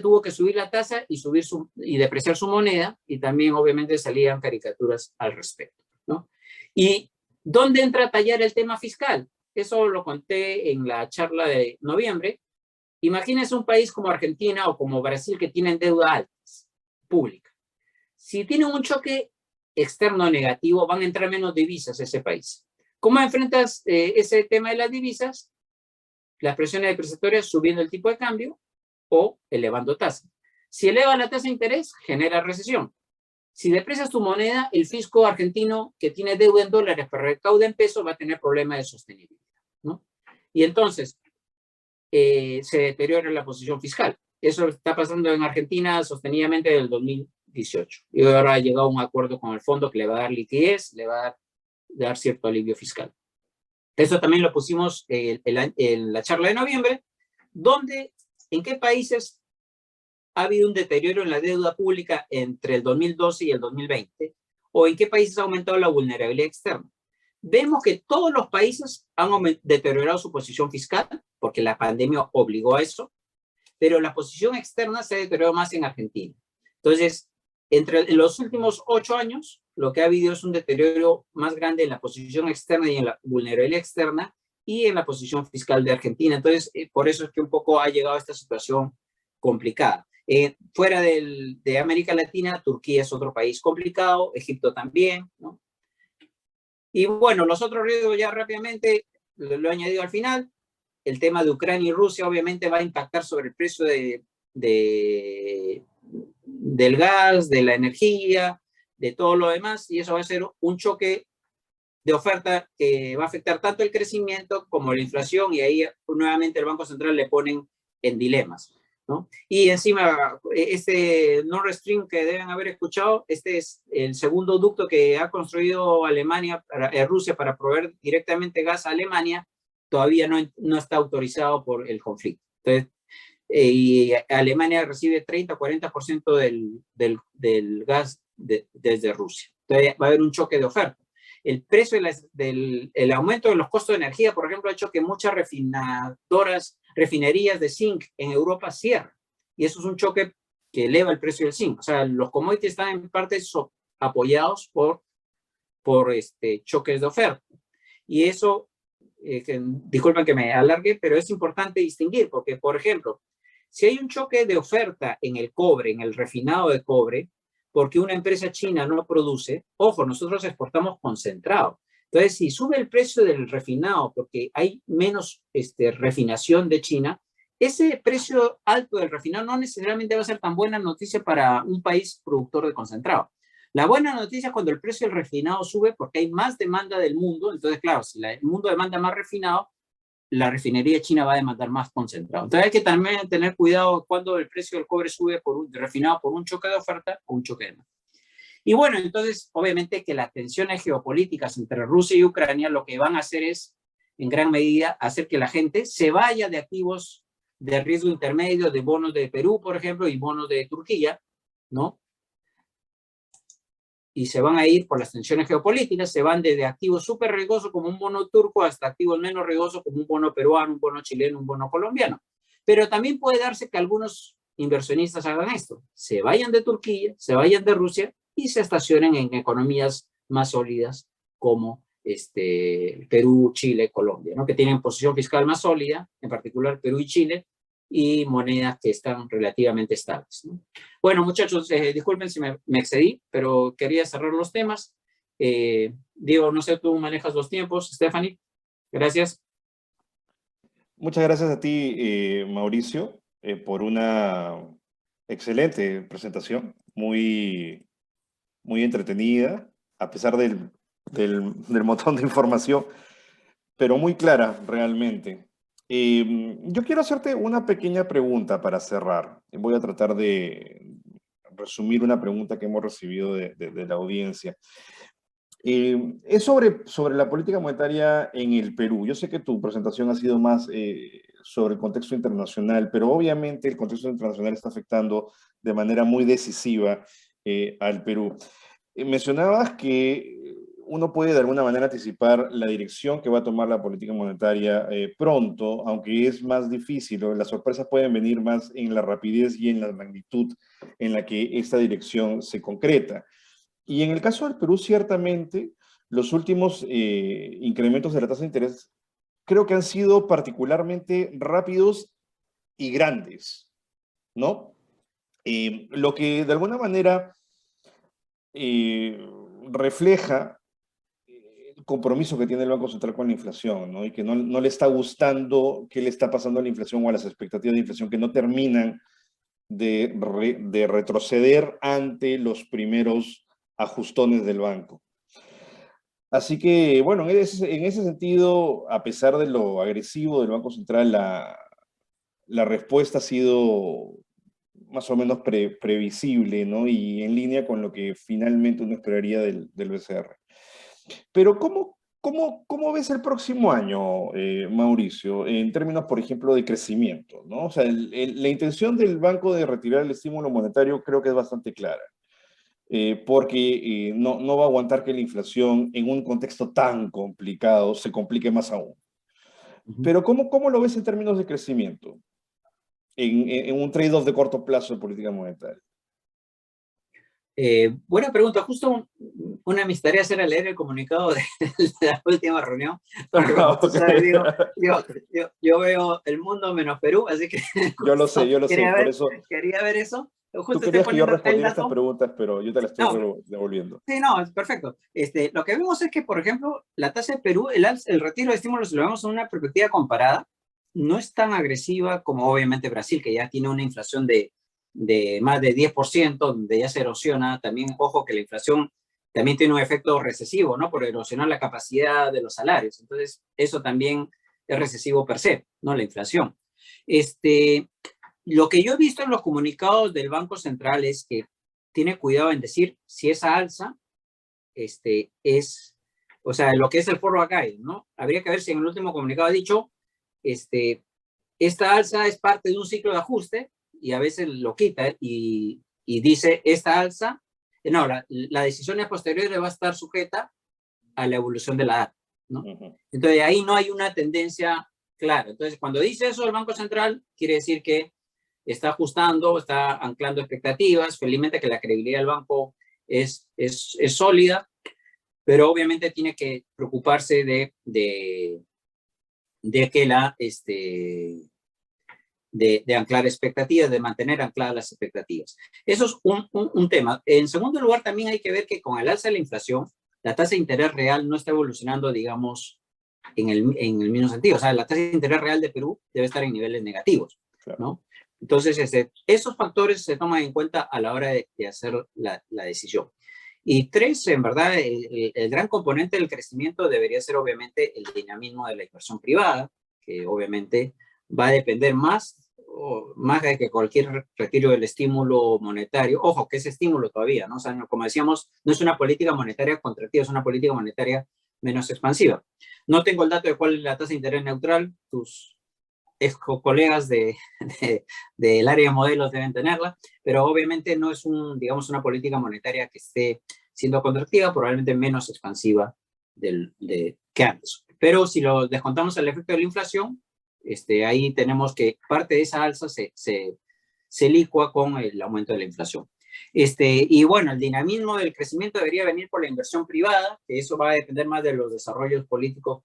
tuvo que subir la tasa y depreciar su moneda, y también obviamente salían caricaturas al respecto, ¿no? ¿Y dónde entra a tallar el tema fiscal? Eso lo conté en la charla de noviembre. Imagínense un país como Argentina o como Brasil que tienen deuda alta, pública. Si tienen un choque externo negativo, van a entrar menos divisas a ese país. ¿Cómo enfrentas ese tema de las divisas? Las presiones depreciatorias subiendo el tipo de cambio o elevando tasas. Si eleva la tasa de interés, genera recesión. Si deprecias tu moneda, el fisco argentino que tiene deuda en dólares pero recauda en pesos va a tener problemas de sostenibilidad, ¿no? Y entonces se deteriora la posición fiscal. Eso está pasando en Argentina sostenidamente desde el 2018. Y ahora ha llegado a un acuerdo con el fondo que le va a dar liquidez, le va a dar cierto alivio fiscal. Eso también lo pusimos en la charla de noviembre, donde en qué países ha habido un deterioro en la deuda pública entre el 2012 y el 2020, o en qué países ha aumentado la vulnerabilidad externa. Vemos que todos los países han deteriorado su posición fiscal, porque la pandemia obligó a eso, pero la posición externa se ha deteriorado más en Argentina. Entonces, en los últimos 8 años, lo que ha habido es un deterioro más grande en la posición externa y en la vulnerabilidad externa y en la posición fiscal de Argentina. Entonces, por eso es que un poco ha llegado a esta situación complicada. Fuera de América Latina, Turquía es otro país complicado, Egipto también, ¿no? Y bueno, los otros riesgos ya rápidamente lo he añadido al final. El tema de Ucrania y Rusia obviamente va a impactar sobre el precio del gas, de la energía, de todo lo demás, y eso va a ser un choque de oferta que va a afectar tanto el crecimiento como la inflación, y ahí nuevamente el Banco Central le ponen en dilemas, ¿no? Y encima, este Nord Stream que deben haber escuchado, este es el segundo ducto que ha construido Rusia para proveer directamente gas a Alemania, todavía no está autorizado por el conflicto. Entonces, y Alemania recibe 30 o 40% del gas desde Rusia. Entonces va a haber un choque de oferta. El precio el aumento de los costos de energía, por ejemplo, ha hecho que muchas refinerías de zinc en Europa cierren. Y eso es un choque que eleva el precio del zinc. O sea, los commodities están en parte apoyados por choques de oferta. Y eso, disculpen que me alargue, pero es importante distinguir, porque, por ejemplo, si hay un choque de oferta en el cobre, en el refinado de cobre, porque una empresa china no produce, ojo, nosotros exportamos concentrado. Entonces, si sube el precio del refinado porque hay menos refinación de China, ese precio alto del refinado no necesariamente va a ser tan buena noticia para un país productor de concentrado. La buena noticia es cuando el precio del refinado sube porque hay más demanda del mundo. Entonces, claro, si el mundo demanda más refinado, la refinería china va a demandar más concentrado. Entonces hay que también tener cuidado cuando el precio del cobre sube refinado por un choque de oferta o un choque de demanda. Y bueno, entonces obviamente que las tensiones geopolíticas entre Rusia y Ucrania lo que van a hacer es, en gran medida, hacer que la gente se vaya de activos de riesgo intermedio, de bonos de Perú, por ejemplo, y bonos de Turquía, ¿no? Y se van a ir por las tensiones geopolíticas, se van desde activos súper riesgosos como un bono turco hasta activos menos riesgosos como un bono peruano, un bono chileno, un bono colombiano. Pero también puede darse que algunos inversionistas hagan esto, se vayan de Turquía, se vayan de Rusia y se estacionen en economías más sólidas como Perú, Chile, Colombia, ¿no? Que tienen posición fiscal más sólida, en particular Perú y Chile, y monedas que están relativamente estables, ¿no? Bueno, muchachos, disculpen si me excedí, pero quería cerrar los temas. Diego, no sé, tú manejas los tiempos. Stephanie, gracias. Muchas gracias a ti, Mauricio, por una excelente presentación, muy entretenida, a pesar del montón de información, pero muy clara realmente. Yo quiero hacerte una pequeña pregunta para cerrar. Voy a tratar de resumir una pregunta que hemos recibido de la audiencia. Es sobre la política monetaria en el Perú. Yo sé que tu presentación ha sido más sobre el contexto internacional, pero obviamente el contexto internacional está afectando de manera muy decisiva al Perú. Mencionabas que uno puede de alguna manera anticipar la dirección que va a tomar la política monetaria pronto, aunque es más difícil, o las sorpresas pueden venir más en la rapidez y en la magnitud en la que esta dirección se concreta. Y en el caso del Perú, ciertamente, los últimos incrementos de la tasa de interés creo que han sido particularmente rápidos y grandes, ¿no? Lo que de alguna manera refleja el compromiso que tiene el Banco Central con la inflación, ¿no? Y que no le está gustando qué le está pasando a la inflación o a las expectativas de inflación que no terminan de retroceder ante los primeros ajustones del banco. Así que, bueno, en ese sentido, a pesar de lo agresivo del Banco Central, la respuesta ha sido más o menos previsible, ¿no? Y en línea con lo que finalmente uno esperaría del BCR. Pero ¿cómo ves el próximo año, Mauricio, en términos, por ejemplo, de crecimiento, ¿no? O sea, la intención del banco de retirar el estímulo monetario creo que es bastante clara, porque no va a aguantar que la inflación en un contexto tan complicado se complique más aún. Pero ¿cómo lo ves en términos de crecimiento? En un trade-off de corto plazo de política monetaria. Buena pregunta. Justo una de mis tareas era leer el comunicado de la última reunión. Porque como tú sabes, digo, yo veo el mundo menos Perú, así que yo lo sé, por eso. Quería ver eso. Justo tú querías que yo respondiera estas preguntas, pero yo te las estoy devolviendo. Sí, no, es perfecto. Lo que vemos es que, por ejemplo, la tasa de Perú, el retiro de estímulos, si lo vemos en una perspectiva comparada, no es tan agresiva como obviamente Brasil, que ya tiene una inflación de más de 10%, donde ya se erosiona. También, ojo, que la inflación también tiene un efecto recesivo, ¿no? Por erosionar la capacidad de los salarios. Entonces, eso también es recesivo per se, ¿no? La inflación. Lo que yo he visto en los comunicados del Banco Central es que tiene cuidado en decir si esa alza es o sea, lo que es el forward guide, ¿no? Habría que ver si en el último comunicado ha dicho, esta alza es parte de un ciclo de ajuste, y a veces lo quita y dice, esta alza, no, la decisión a posteriori va a estar sujeta a la evolución de la data, ¿no? Entonces, ahí no hay una tendencia clara. Entonces, cuando dice eso el Banco Central, quiere decir que está ajustando, está anclando expectativas. Felizmente que la credibilidad del banco es sólida, pero obviamente tiene que preocuparse de que de anclar expectativas, de mantener ancladas las expectativas. Eso es un tema. En segundo lugar, también hay que ver que con el alza de la inflación, la tasa de interés real no está evolucionando, digamos, en el mismo sentido. O sea, la tasa de interés real de Perú debe estar en niveles negativos, Claro. ¿no? Entonces, esos factores se toman en cuenta a la hora de hacer la decisión. Y tres, en verdad, el gran componente del crecimiento debería ser, obviamente, el dinamismo de la inversión privada, que obviamente va a depender más de que cualquier retiro del estímulo monetario. Ojo, que ese estímulo todavía, ¿no? O sea, como decíamos, no es una política monetaria contractiva, es una política monetaria menos expansiva. No tengo el dato de cuál es la tasa de interés neutral, tus ex colegas del área de modelos deben tenerla, pero obviamente no es digamos, una política monetaria que esté siendo contractiva, probablemente menos expansiva que antes. Pero si lo descontamos el efecto de la inflación, ahí tenemos que parte de esa alza se licua con el aumento de la inflación. Y bueno, el dinamismo del crecimiento debería venir por la inversión privada, que eso va a depender más de los desarrollos políticos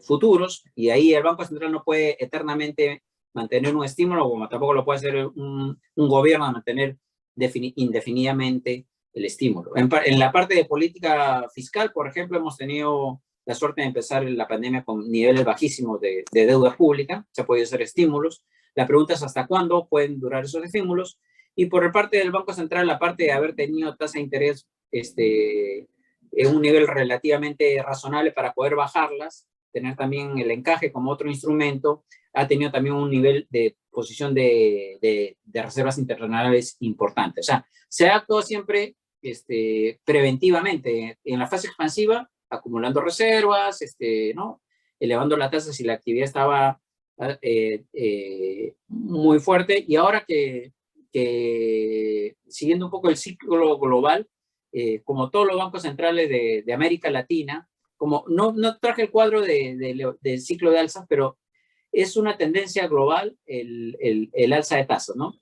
futuros, y ahí el Banco Central no puede eternamente mantener un estímulo, como tampoco lo puede hacer un gobierno, mantener indefinidamente el estímulo. En la parte de política fiscal, por ejemplo, hemos tenido la suerte de empezar la pandemia con niveles bajísimos de deuda pública, se ha podido hacer estímulos. La pregunta es hasta cuándo pueden durar esos estímulos. Y por parte del Banco Central, la parte de haber tenido tasa de interés en un nivel relativamente razonable para poder bajarlas, tener también el encaje como otro instrumento, ha tenido también un nivel de posición de reservas internacionales importante. O sea, se ha actuado siempre preventivamente en la fase expansiva, acumulando reservas, ¿no? Elevando la tasa si la actividad estaba muy fuerte, y ahora que siguiendo un poco el ciclo global, como todos los bancos centrales de América Latina, como no traje el cuadro del ciclo de alzas, pero es una tendencia global el alza de tasas, ¿no?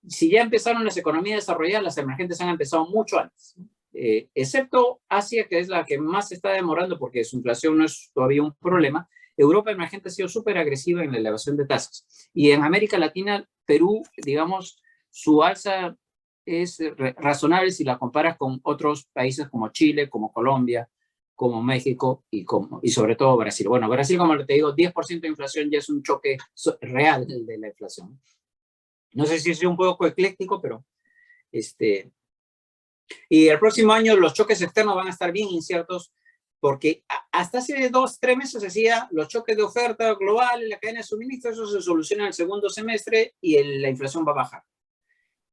Si ya empezaron las economías desarrolladas, las emergentes han empezado mucho antes, excepto Asia, que es la que más se está demorando porque su inflación no es todavía un problema. Europa emergente ha sido súper agresiva en la elevación de tasas. Y en América Latina, Perú, digamos, su alza es razonable si la comparas con otros países como Chile, como Colombia, como México y sobre todo Brasil. Bueno, Brasil, como te digo, 10% de inflación ya es un choque real de la inflación. No sé si es un poco ecléctico, pero y el próximo año los choques externos van a estar bien inciertos, porque hasta hace 2-3 meses decía los choques de oferta global en la cadena de suministro, eso se soluciona en el segundo semestre y la inflación va a bajar.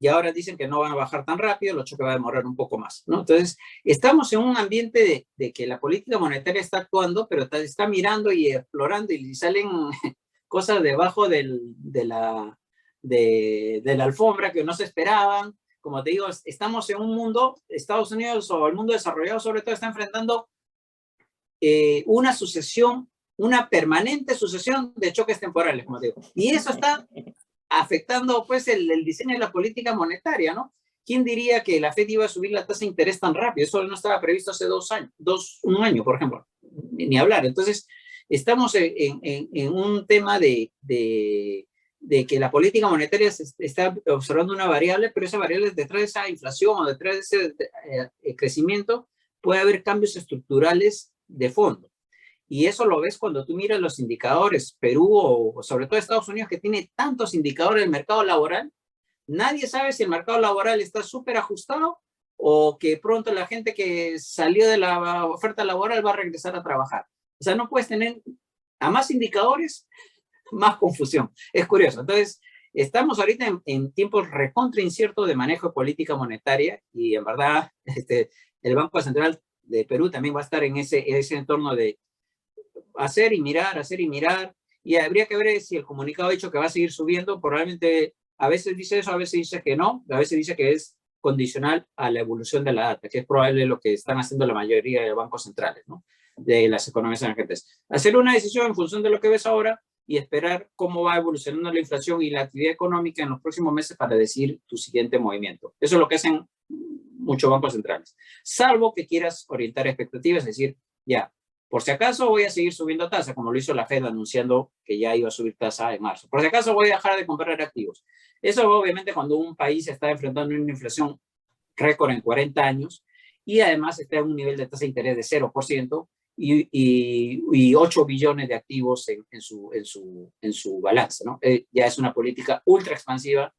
Y ahora dicen que no van a bajar tan rápido, los choques van a demorar un poco más, ¿no? Entonces, estamos en un ambiente de que la política monetaria está actuando, pero está mirando y explorando, y salen cosas debajo de la alfombra que no se esperaban. Como te digo, estamos en un mundo, Estados Unidos o el mundo desarrollado sobre todo está enfrentando una permanente sucesión de choques temporales, como te digo. Y eso está afectando pues el diseño de la política monetaria, ¿no? ¿Quién diría que la Fed iba a subir la tasa de interés tan rápido? Eso no estaba previsto hace un año, por ejemplo, ni hablar. Entonces, estamos en un tema de que la política monetaria está observando una variable, pero esa variable detrás de esa inflación o detrás de ese crecimiento puede haber cambios estructurales de fondo. Y eso lo ves cuando tú miras los indicadores. Perú o sobre todo Estados Unidos, que tiene tantos indicadores del mercado laboral, nadie sabe si el mercado laboral está súper ajustado o que pronto la gente que salió de la oferta laboral va a regresar a trabajar. O sea, no puedes tener a más indicadores, más confusión. Es curioso. Entonces, estamos ahorita en tiempos recontra inciertos de manejo de política monetaria, y en verdad el Banco Central de Perú también va a estar en ese entorno de hacer y mirar, y habría que ver si el comunicado ha dicho que va a seguir subiendo. Probablemente a veces dice eso, a veces dice que no, a veces dice que es condicional a la evolución de la data, que es probable lo que están haciendo la mayoría de bancos centrales, ¿no? De las economías emergentes. Hacer una decisión en función de lo que ves ahora y esperar cómo va evolucionando la inflación y la actividad económica en los próximos meses para decir tu siguiente movimiento. Eso es lo que hacen muchos bancos centrales. Salvo que quieras orientar expectativas, es decir, ya, por si acaso voy a seguir subiendo tasa, como lo hizo la Fed anunciando que ya iba a subir tasa en marzo. Por si acaso voy a dejar de comprar activos. Eso obviamente cuando un país está enfrentando una inflación récord en 40 años y además está en un nivel de tasa de interés de 0% y 8 billones de activos en su balance, ¿no? Ya es una política ultra expansiva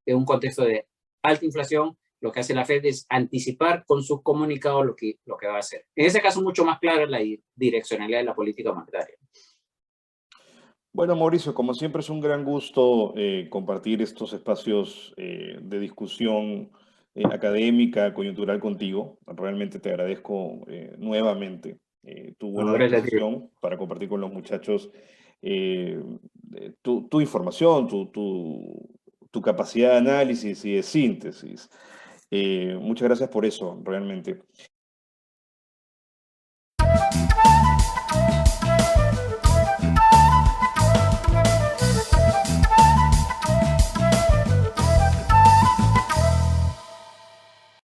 en un contexto de alta inflación. Lo que hace la Fed es anticipar con sus comunicados lo que va a hacer. En ese caso, mucho más clara es la direccionalidad de la política monetaria. Bueno, Mauricio, como siempre es un gran gusto compartir estos espacios de discusión académica, coyuntural contigo. Realmente te agradezco nuevamente tu No, buena gracias a ti. disposición para compartir con los muchachos tu información, tu capacidad de análisis y de síntesis. Muchas gracias por eso, realmente.